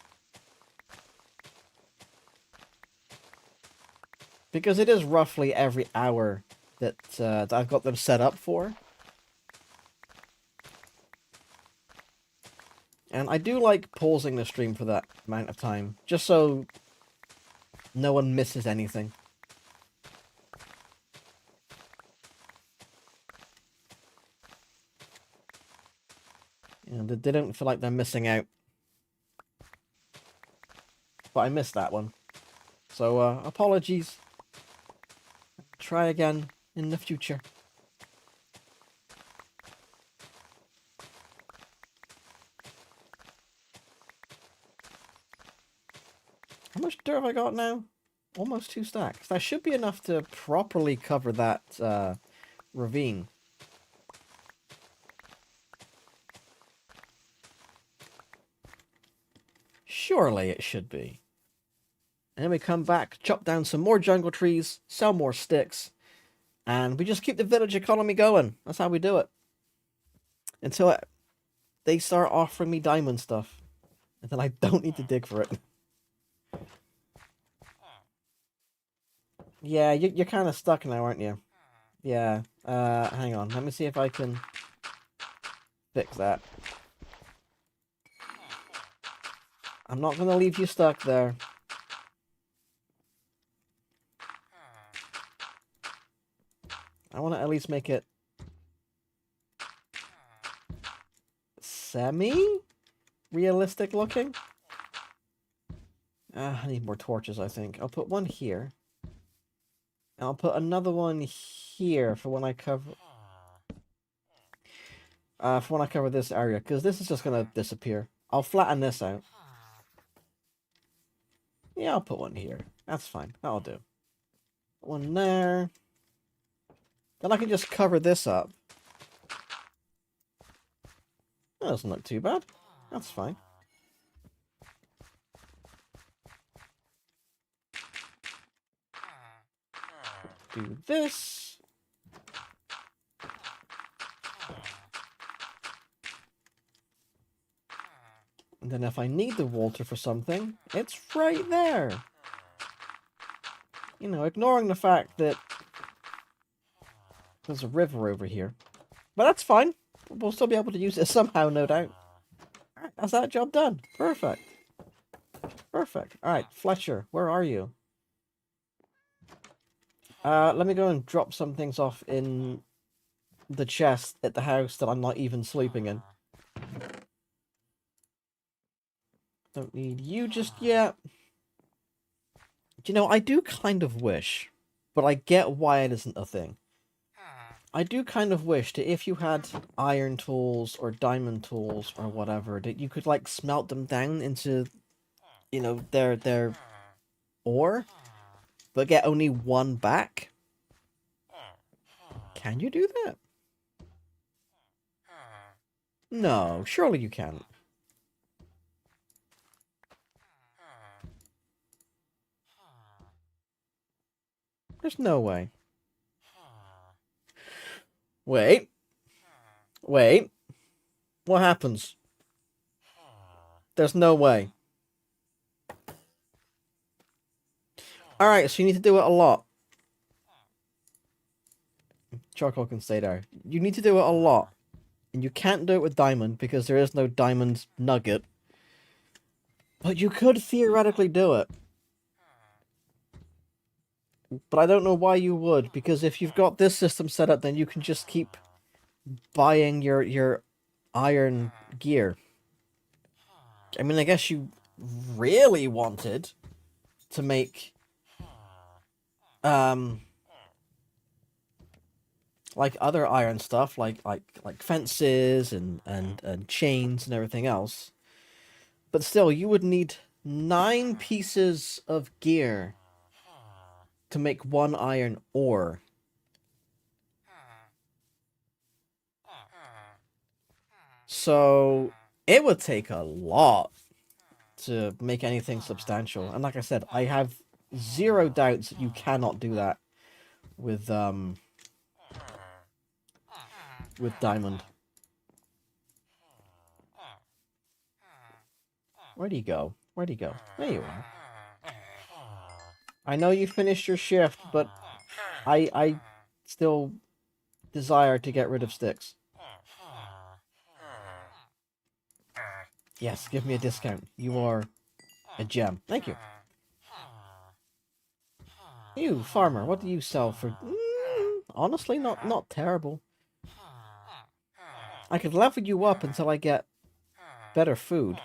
Because it is roughly every hour that I've got them set up for. And I do like pausing the stream for that amount of time, just so no one misses anything. And they don't feel like they're missing out. But I missed that one. So, apologies. Try again in the future. How much dirt have I got now? Almost 2 stacks. That should be enough to properly cover that ravine. Surely it should be. And then we come back, chop down some more jungle trees, sell more sticks, and we just keep the village economy going. That's how we do it. Until they start offering me diamond stuff. And then I don't need to dig for it. Yeah, you're kind of stuck now, aren't you? Yeah. Hang on. Let me see if I can fix that. I'm not going to leave you stuck there. I want to at least make it semi-realistic looking. I need more torches, I think. I'll put one here. And I'll put another one here for when I cover... for when I cover this area, because this is just going to disappear. I'll flatten this out. Yeah, I'll put one here. That's fine. That'll do. One there. Then I can just cover this up. That doesn't look too bad. That's fine. Do this. And then if I need the water for something, it's right there. You know, ignoring the fact that there's a river over here. But that's fine. We'll still be able to use it somehow, no doubt. Alright, that's that job done. Perfect. Perfect. Alright, Fletcher, where are you? Let me go and drop some things off in the chest at the house that I'm not even sleeping in. Don't need you just yet. Do you know, I do kind of wish, but I get why it isn't a thing. I do kind of wish that if you had iron tools or diamond tools or whatever, that you could, like, smelt them down into, you know, their ore, but get only one back. Can you do that? No, surely you can't. There's no way. Wait. Wait. What happens? There's no way. Alright, so you need to do it a lot. Charcoal can stay there. You need to do it a lot. And you can't do it with diamond because there is no diamond nugget. But you could theoretically do it. But I don't know why you would, because if you've got this system set up, then you can just keep buying your iron gear. I mean, I guess you really wanted to make like other iron stuff, like fences and chains and everything else. But still, you would need 9 pieces of gear to make 1 iron ore. So it would take a lot to make anything substantial. And like I said, I have 0 doubts that you cannot do that with diamond. Where'd he go? Where'd he go? There you are. I know you finished your shift, but I still desire to get rid of sticks. Yes, give me a discount. You are a gem. Thank you. You, farmer, what do you sell for? Honestly, not terrible. I could level you up until I get better food.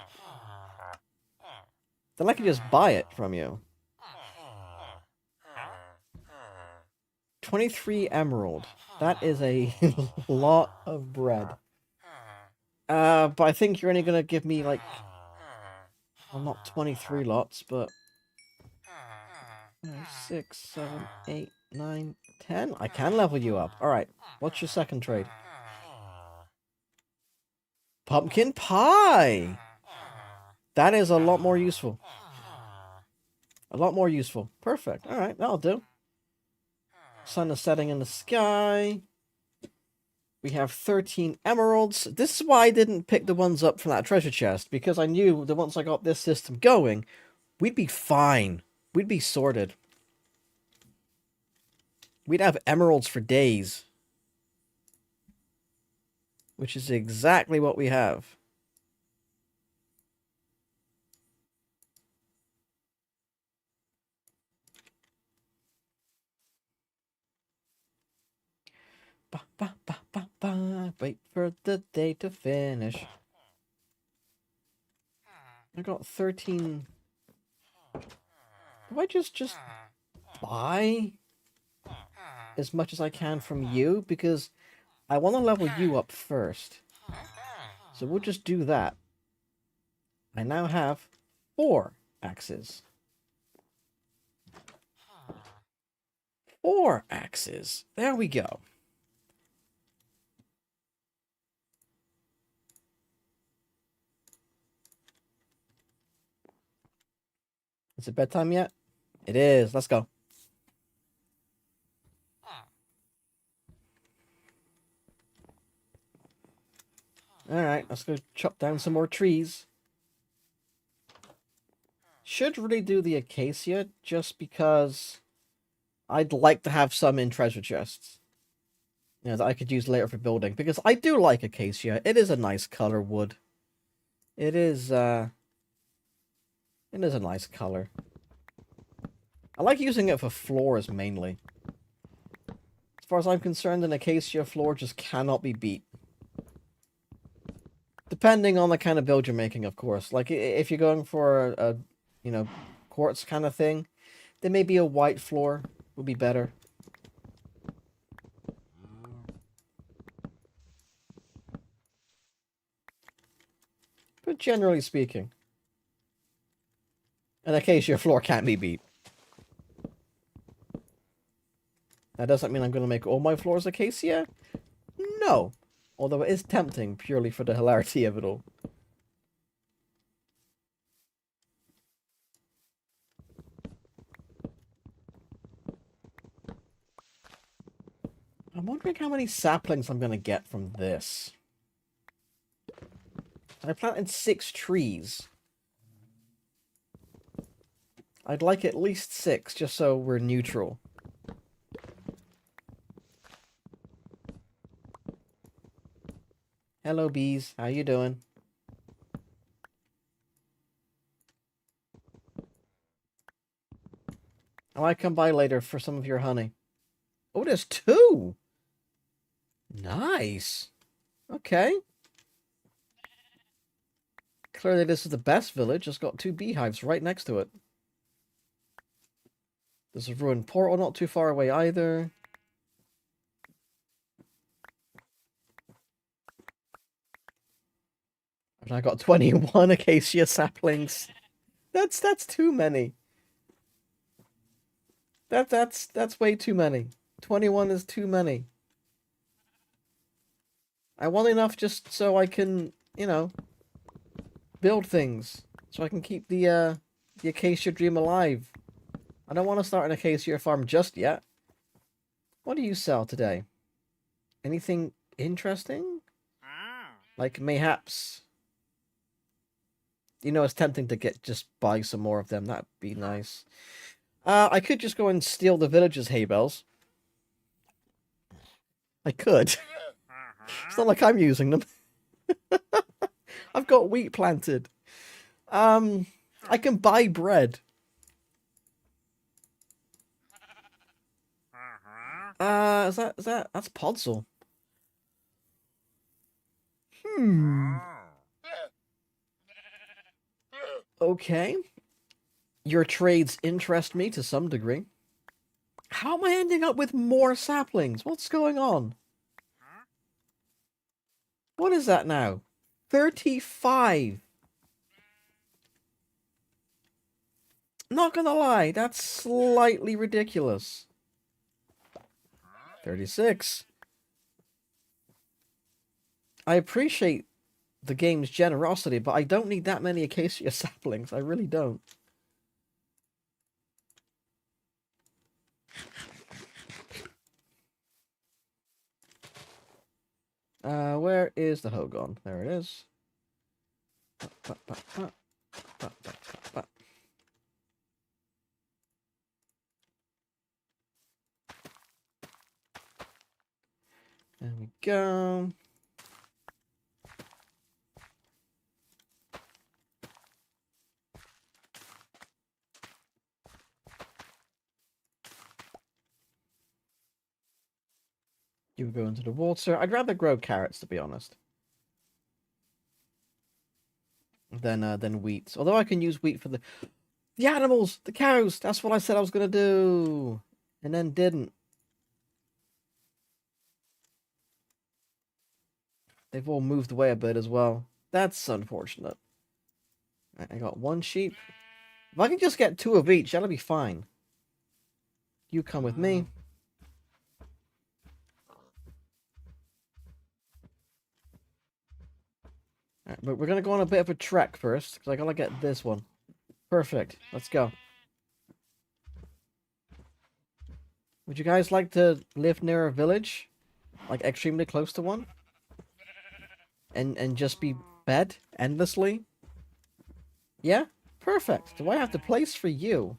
Then I could just buy it from you. 23 emerald. That is a lot of bread. But I think you're only gonna give me, like... Well, not 23 lots, but... 6, 7, 8, 9, 10? I can level you up. Alright, what's your second trade? Pumpkin pie! That is a lot more useful. A lot more useful. Perfect. Alright, that'll do. Sun is setting in the sky. We have 13 emeralds. This is why I didn't pick the ones up from that treasure chest, because I knew that once I got this system going, we'd be fine. We'd be sorted. We'd have emeralds for days. Which is exactly what we have. Ba, ba, ba, ba, ba. Wait for the day to finish. I got 13. Do I just buy as much as I can from you? Because I want to level you up first. So we'll just do that. I now have 4 axes. 4 axes. There we go. Is it bedtime yet? It is. Let's go. Alright, let's go chop down some more trees. Should really do the acacia just because I'd like to have some in treasure chests. You know, that I could use later for building. Because I do like acacia. It is a nice color wood. It is a nice color. I like using it for floors mainly. As far as I'm concerned, an acacia floor just cannot be beat. Depending on the kind of build you're making, of course. Like, if you're going for a you know, quartz kind of thing, then maybe a white floor would be better. But generally speaking, an acacia floor can't be beat. That doesn't mean I'm going to make all my floors acacia? No. Although it is tempting, purely for the hilarity of it all. I'm wondering how many saplings I'm going to get from this. I planted 6 trees. I'd like at least 6, just so we're neutral. Hello, bees. How you doing? I might come by later for some of your honey. Oh, there's 2! Nice! Okay. Clearly this is the best village. It's got 2 beehives right next to it. There's a ruined portal not too far away either. And I got 21 acacia saplings. That's too many. That's way too many. 21 is too many. I want enough just so I can, you know, build things. So I can keep the acacia dream alive. I don't want to start an acacia farm just yet. What do you sell today? Anything interesting? Like mayhaps, you know, it's tempting to just buy some more of them. That'd be nice. I could just go and steal the village's hay bales. I could. It's not like I'm using them. I've got wheat planted. I can buy bread. Is that's Podzol. Okay. Your trades interest me to some degree. How am I ending up with more saplings? What's going on? What is that now? 35. Not gonna lie, that's slightly ridiculous. 36. I appreciate the game's generosity, but I don't need that many acacia saplings. I really don't. is the hoe gone? There it is. There we go. You go into the water. I'd rather grow carrots, to be honest, than wheat. Although I can use wheat for the animals, the cows. That's what I said I was gonna do, and then didn't. They've all moved away a bit as well. That's unfortunate. I got one sheep. If I can just get 2 of each, that'll be fine. You come with me. Alright, but we're gonna go on a bit of a trek first, because I gotta get this one. Perfect. Let's go. Would you guys like to live near a village? Like, extremely close to one? And just be fed endlessly? Yeah? Perfect. Do I have the place for you?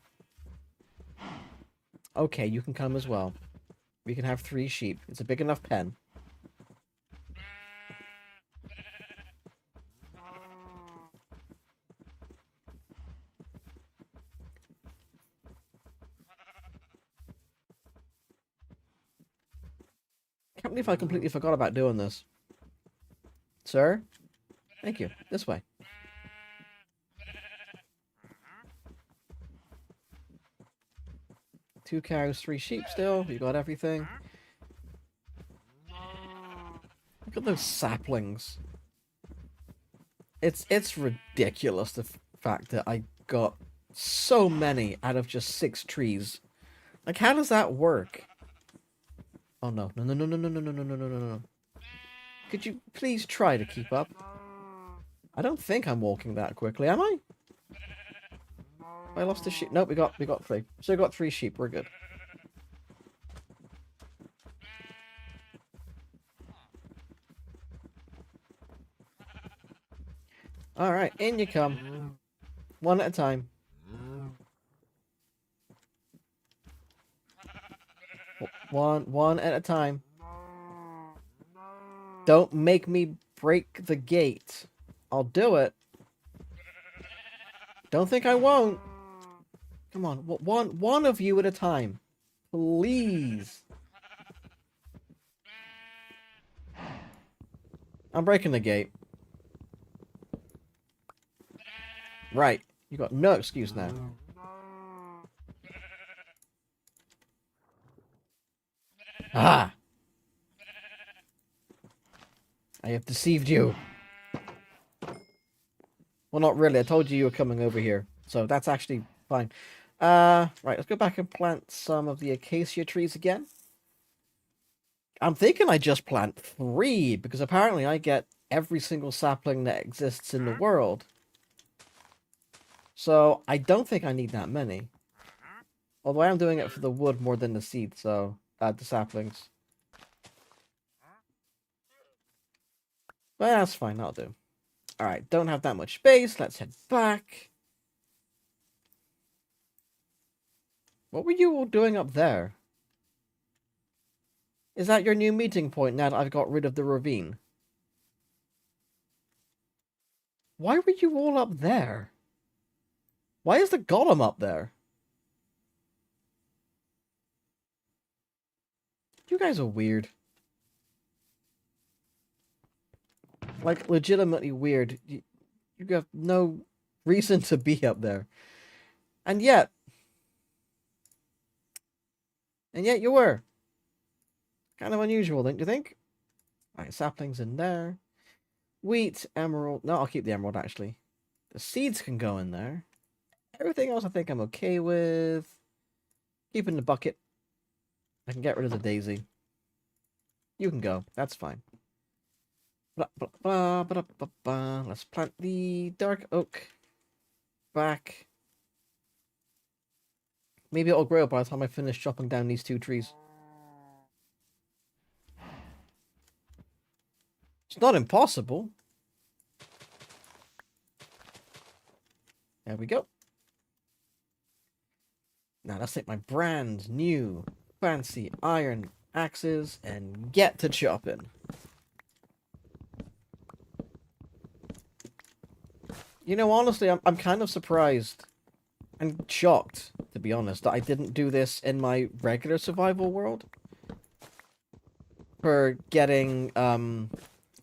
Okay, you can come as well. We can have 3 sheep. It's a big enough pen. I can't believe I completely forgot about doing this. Sir? Thank you. This way. Two cows, 3 sheep still. You got everything. Look at those saplings. It's ridiculous, the fact that I got so many out of just 6 trees. Like, how does that work? Oh no. No, no, no, no, no, no, no, no, no, no, no, no. Could you please try to keep up? I don't think I'm walking that quickly, am I? I lost a sheep. Nope, we got 3. So we got 3 sheep, we're good. Alright, in you come. One at a time. One at a time. Don't make me break the gate. I'll do it. Don't think I won't. Come on, one of you at a time. Please. I'm breaking the gate. Right. You got no excuse now. Ah! I have deceived you. Well, not really. I told you you were coming over here. So that's actually fine. Right, let's go back and plant some of the acacia trees again. I'm thinking I just plant 3, because apparently I get every single sapling that exists in the world. So I don't think I need that many. Although I am doing it for the wood more than the seed, so the saplings. But that's fine, that'll do. Alright, don't have that much space. Let's head back. What were you all doing up there? Is that your new meeting point now that I've got rid of the ravine? Why were you all up there? Why is the golem up there? You guys are weird. Like, legitimately weird. You have no reason to be up there. And yet you were. Kind of unusual, don't you think? Alright, saplings in there. Wheat, emerald. No, I'll keep the emerald, actually. The seeds can go in there. Everything else I think I'm okay with. Keeping the bucket. I can get rid of the daisy. You can go. That's fine. Blah, blah, blah, blah, blah, blah. Let's plant the dark oak back. Maybe it'll grow by the time I finish chopping down these 2 trees. It's not impossible. There we go. Now let's take my brand new fancy iron axes and get to chopping. You know, honestly, I'm kind of surprised and shocked, to be honest, that I didn't do this in my regular survival world. For getting,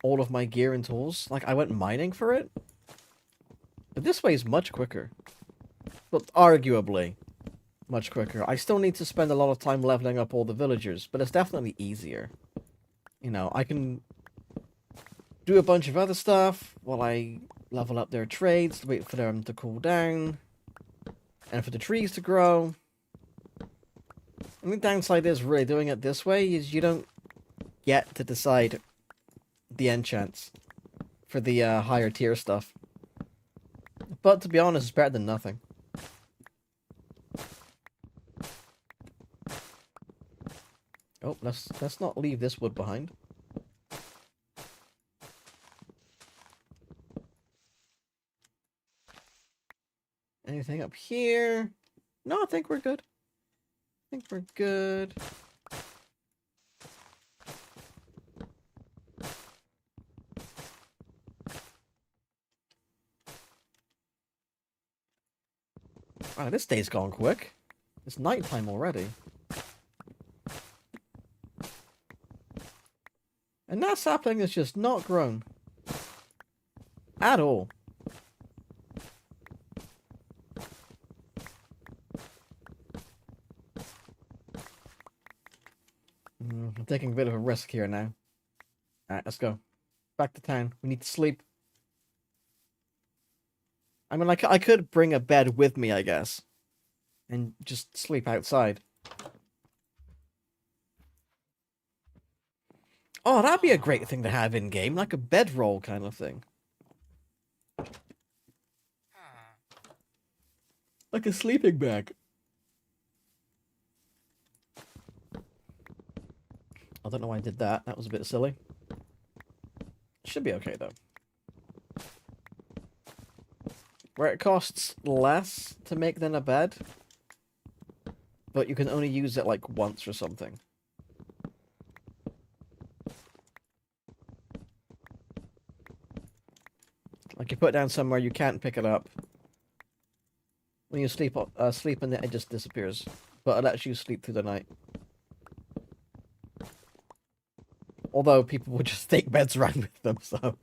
all of my gear and tools. Like, I went mining for it. But this way is much quicker. But arguably, much quicker. I still need to spend a lot of time leveling up all the villagers, but it's definitely easier. You know, I can do a bunch of other stuff while I level up their trades, wait for them to cool down, and for the trees to grow. And the downside is really doing it this way is you don't get to decide the enchants for the higher tier stuff. But to be honest, it's better than nothing. Oh, let's not leave this wood behind. Anything up here? No, I think we're good. I think we're good. Wow, this day's gone quick. It's nighttime already. And that sapling is just not grown. At all. I'm taking a bit of a risk here now. Alright, let's go. Back to town. We need to sleep. I mean, I could bring a bed with me, I guess. And just sleep outside. Oh, that'd be a great thing to have in-game. Like a bedroll kind of thing. Like a sleeping bag. I don't know why I did that. That was a bit silly. Should be okay, though. Where it costs less to make than a bed. But you can only use it, like, once or something. Like, you put it down somewhere, you can't pick it up. When you sleep in it, it just disappears. But it lets you sleep through the night. Although people would just take beds around with them, so...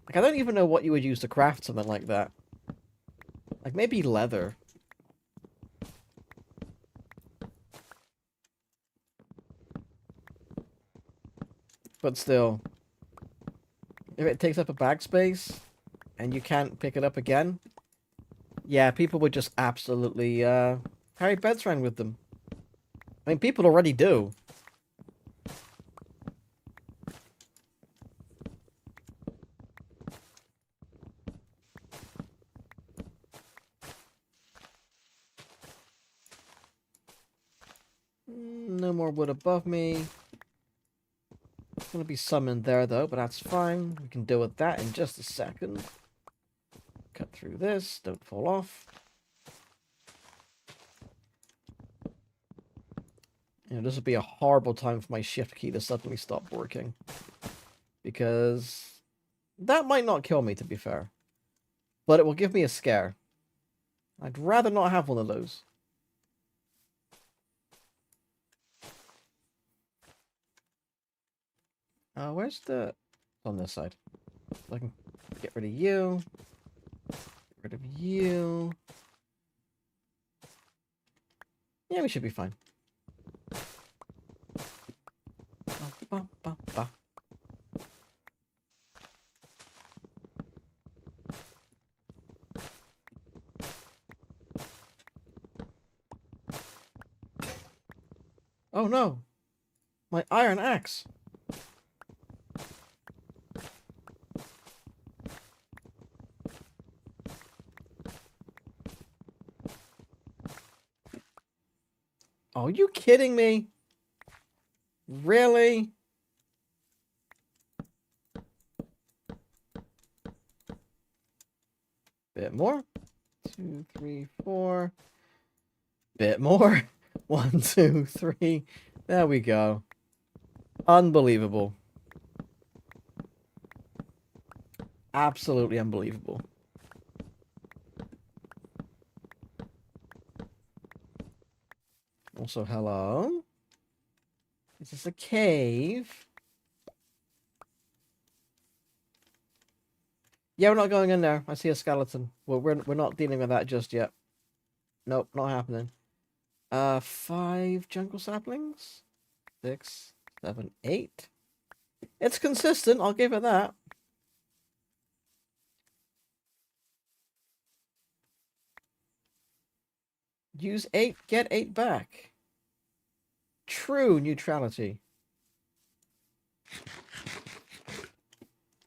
Like, I don't even know what you would use to craft something like that. Like, maybe leather. But still. If it takes up a bag space, and you can't pick it up again, yeah, people would just absolutely, carry beds around with them. I mean, people already do. No more wood above me. There's gonna be some in there though, but that's fine. We can deal with that in just a second. Cut through this, don't fall off. You know, this would be a horrible time for my shift key to suddenly stop working. Because that might not kill me, to be fair. But it will give me a scare. I'd rather not have one of those. Where's the... on this side. So I can get rid of you. Get rid of you. Yeah, we should be fine. Ba, ba, ba. Oh no! My iron axe! Are you kidding me? Really? Bit more. 2, 3, 4. Bit more. 1, 2, 3. There we go. Unbelievable. Absolutely unbelievable. Also, hello. Is this a cave? Yeah, we're not going in there. I see a skeleton. Well, we're not dealing with that just yet. Nope, not happening. 5 jungle saplings. 6, 7, 8. It's consistent, I'll give it that. Use 8, get 8 back. True neutrality.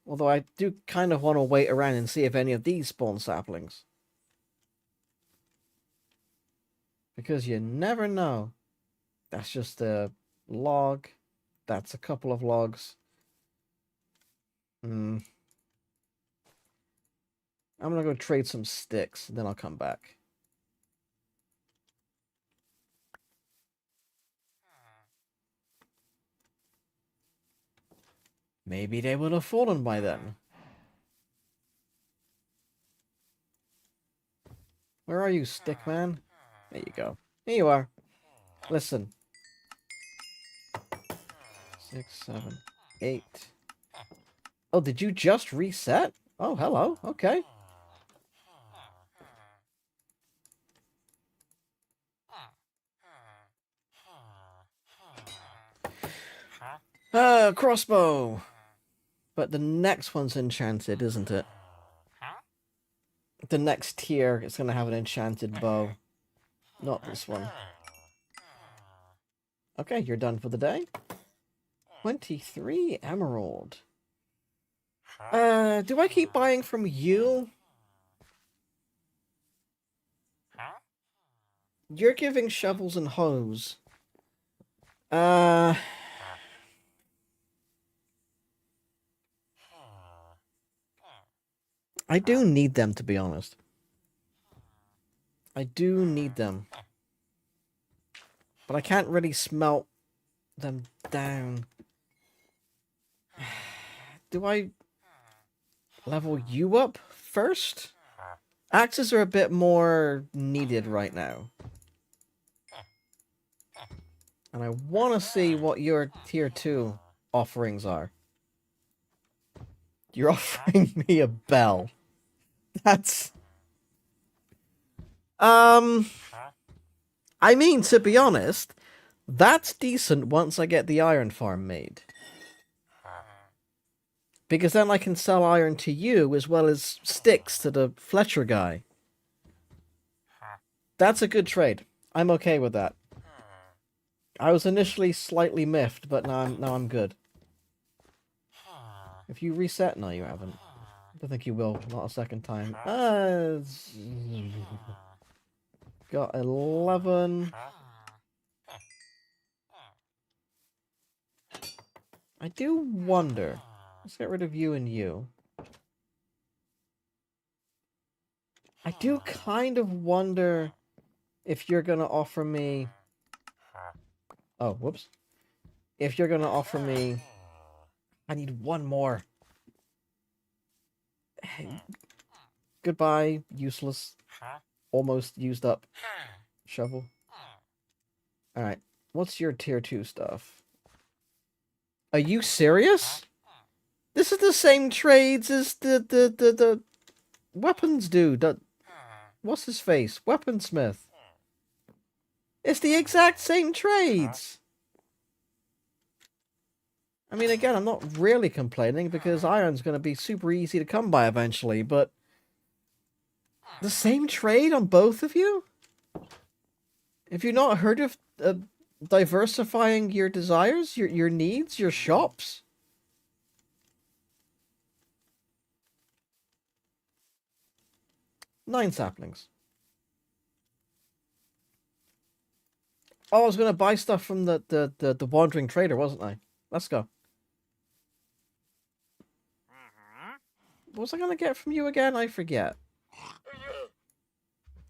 Although I do kind of want to wait around and see if any of these spawn saplings. Because you never know. That's just a log. That's a couple of logs. I'm gonna go trade some sticks, then I'll come back. Maybe they would have fallen by then. Where are you, Stickman? There you go. Here you are. Listen. 6, 7, 8. Oh, did you just reset? Oh, hello. Okay. Crossbow. But the next one's enchanted, isn't it? The next tier is going to have an enchanted bow. Not this one. Okay, you're done for the day. 23 emerald. Do I keep buying from you? You're giving shovels and hoes. I do need them, to be honest. I do need them. But I can't really smelt them down. Do I level you up first? Axes are a bit more needed right now. And I want to see what your tier 2 offerings are. You're offering me a bell. That's... I mean, to be honest, that's decent once I get the iron farm made. Because then I can sell iron to you as well as sticks to the Fletcher guy. That's a good trade. I'm okay with that. I was initially slightly miffed, but now I'm good. If you reset, no, you haven't. I don't think you will. Not a second time. Got 11. I do wonder. Let's get rid of you and you. I do kind of wonder if you're gonna offer me... Oh, whoops. If you're gonna offer me... I need one more. Goodbye, useless. Almost used up. Shovel. Alright. What's your tier 2 stuff? Are you serious? This is the same trades as the weapons dude. What's his face? Weaponsmith. It's the exact same trades. I mean, again, I'm not really complaining because iron's going to be super easy to come by eventually, but the same trade on both of you? Have you not heard of diversifying your desires, your needs, your shops? Nine saplings. Oh, I was gonna buy stuff from the wandering trader, wasn't I? Let's go. What was I gonna get from you again? I forget.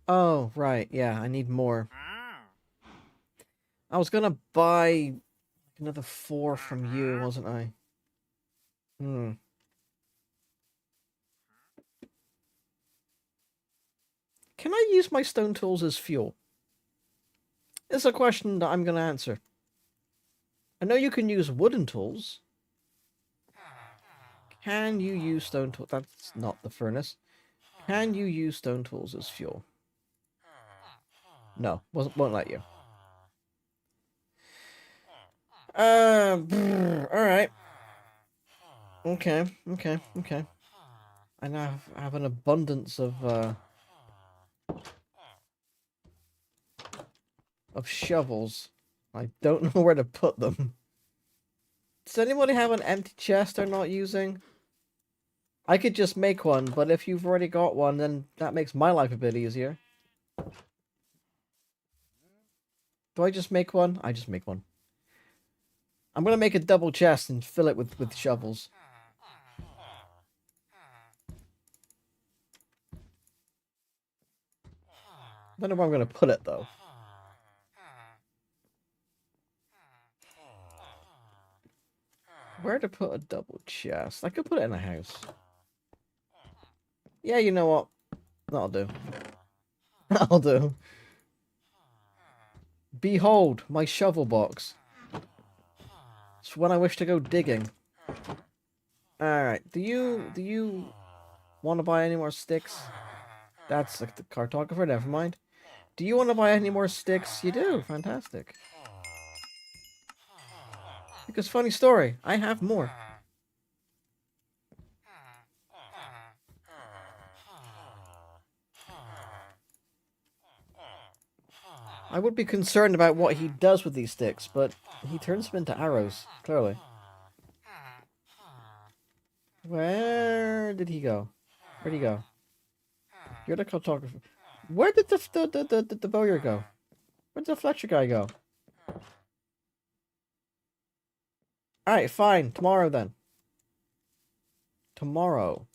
Oh, right. Yeah, I need more. I was gonna buy another 4 from you, wasn't I? Hmm. Can I use my stone tools as fuel? It's a question that I'm gonna answer. I know you can use wooden tools. Can you use stone tools? That's not the furnace. Can you use stone tools as fuel? No, won't let you. Alright. Okay. I now have an abundance of shovels. I don't know where to put them. Does anybody have an empty chest they're not using? I could just make one, but if you've already got one, then that makes my life a bit easier. Do I just make one? I just make one. I'm gonna make a double chest and fill it with shovels. I don't know where I'm gonna put it though. Where to put a double chest? I could put it in a house. Yeah, you know what? That'll do. That'll do. Behold, my shovel box. It's when I wish to go digging. Alright, do you want to buy any more sticks? That's like the cartographer, never mind. Do you want to buy any more sticks? You do, fantastic. Because funny story, I have more. I would be concerned about what he does with these sticks, but he turns them into arrows, clearly. Where did he go? Where'd he go? You're the cartographer. Where did the bowyer go? Where'd the Fletcher guy go? Alright, fine. Tomorrow then. Tomorrow.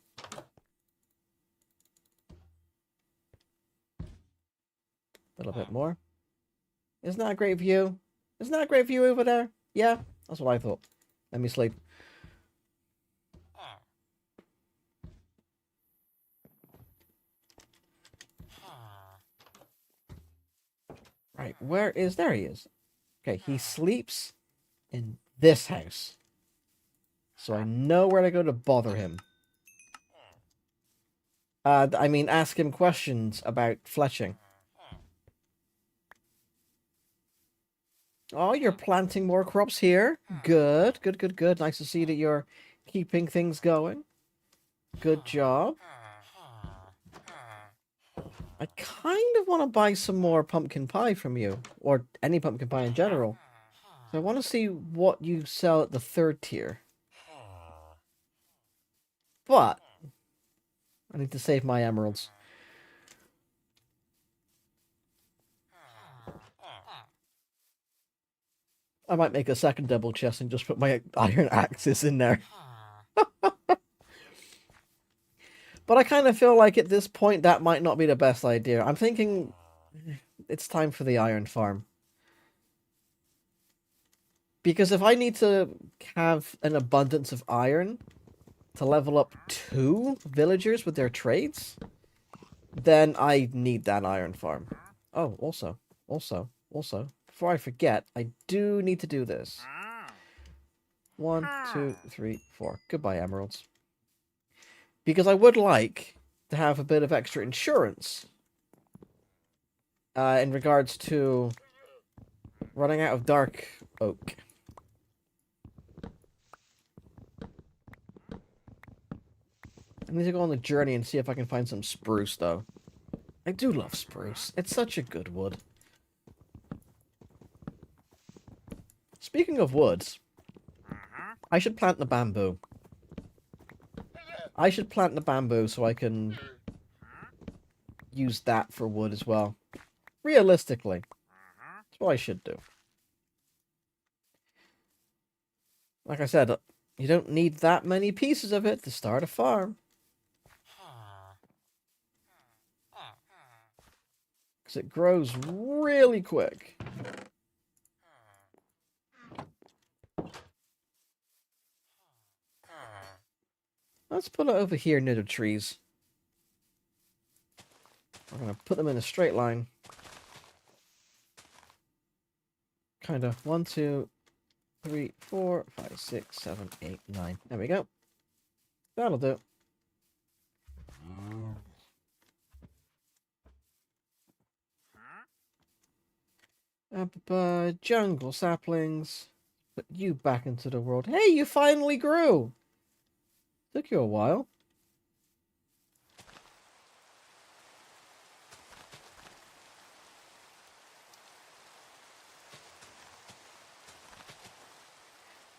A little bit more. Isn't that a great view? Isn't that a great view over there? Yeah, that's what I thought. Let me sleep. Right, where is... There he is. Okay, he sleeps in this house. So I know where to go to bother him. I mean, ask him questions about fletching. Oh, you're planting more crops here. Good. Nice to see that you're keeping things going. Good job. I kind of want to buy some more pumpkin pie from you. Or any pumpkin pie in general. So I want to see what you sell at the 3rd tier. But I need to save my emeralds. I might make a second double chest and just put my iron axes in there. But I kind of feel like at this point that might not be the best idea. I'm thinking it's time for the iron farm. Because if I need to have an abundance of iron to level up 2 villagers with their trades, then I need that iron farm. Oh, also, before I forget, I do need to do this. 1, 2, 3, 4. Goodbye, emeralds. Because I would like to have a bit of extra insurance in regards to running out of dark oak. I need to go on the journey and see if I can find some spruce, though. I do love spruce. It's such a good wood. Speaking of woods, I should plant the bamboo. I should plant the bamboo so I can use that for wood as well. Realistically. That's what I should do. Like I said, you don't need that many pieces of it to start a farm. Because it grows really quick. Let's put it over here near the trees. We're going to put them in a straight line. Kind of 1, 2, 3, 4, 5, 6, 7, 8, 9. There we go. That'll do. Jungle saplings. Put you back into the world. Hey, you finally grew! Took you a while.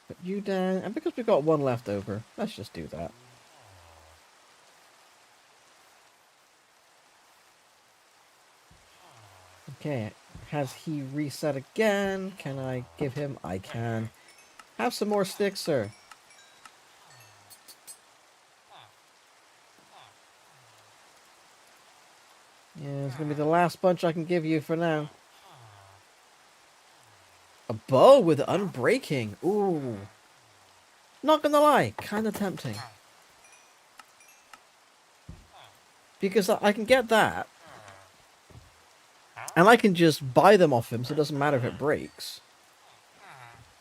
Put you down. And because we've got one left over, let's just do that. Okay, has he reset again? Can I give him? I can. Have some more sticks, sir. Yeah, it's gonna be the last bunch I can give you for now. A bow with unbreaking. Ooh. Not gonna lie, kinda tempting. Because I can get that. And I can just buy them off him, so it doesn't matter if it breaks.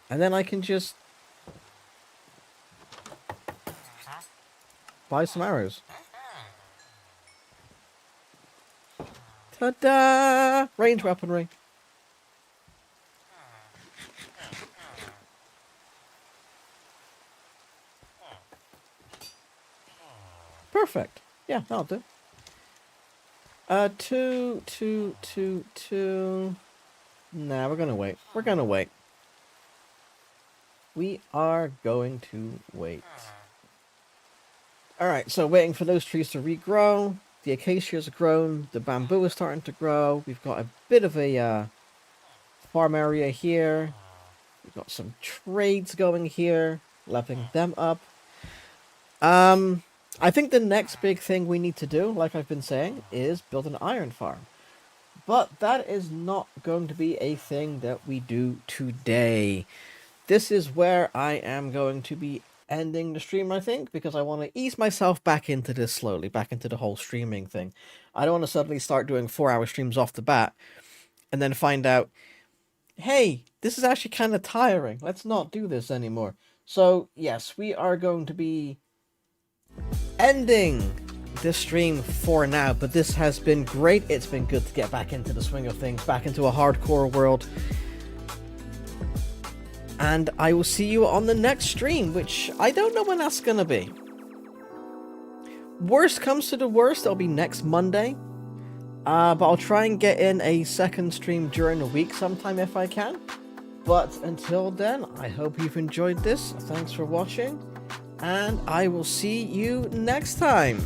And then I can just buy some arrows. Ta-da! Range weaponry. Perfect. Yeah, that'll do. 2, 2, 2, 2. Nah, we're gonna wait. We're gonna wait. We are going to wait. Alright, so waiting for those trees to regrow. The acacias are grown. The bamboo is starting to grow. We've got a bit of a farm area here. We've got some trades going here. Leveling them up. I think the next big thing we need to do, like I've been saying, is build an iron farm. But that is not going to be a thing that we do today. This is where I am going to be ending the stream, I think, because I want to ease myself back into this slowly, back into the whole streaming thing. I don't want to suddenly start doing 4-hour streams off the bat, and then find out, hey, this is actually kind of tiring. Let's not do this anymore. So, yes, we are going to be ending this stream for now, but this has been great. It's been good to get back into the swing of things, back into a hardcore world. And I will see you on the next stream, which I don't know when that's gonna be. Worst comes to the worst, it'll be next Monday. But I'll try and get in a second stream during the week sometime if I can. But until then, I hope you've enjoyed this. Thanks for watching. And I will see you next time.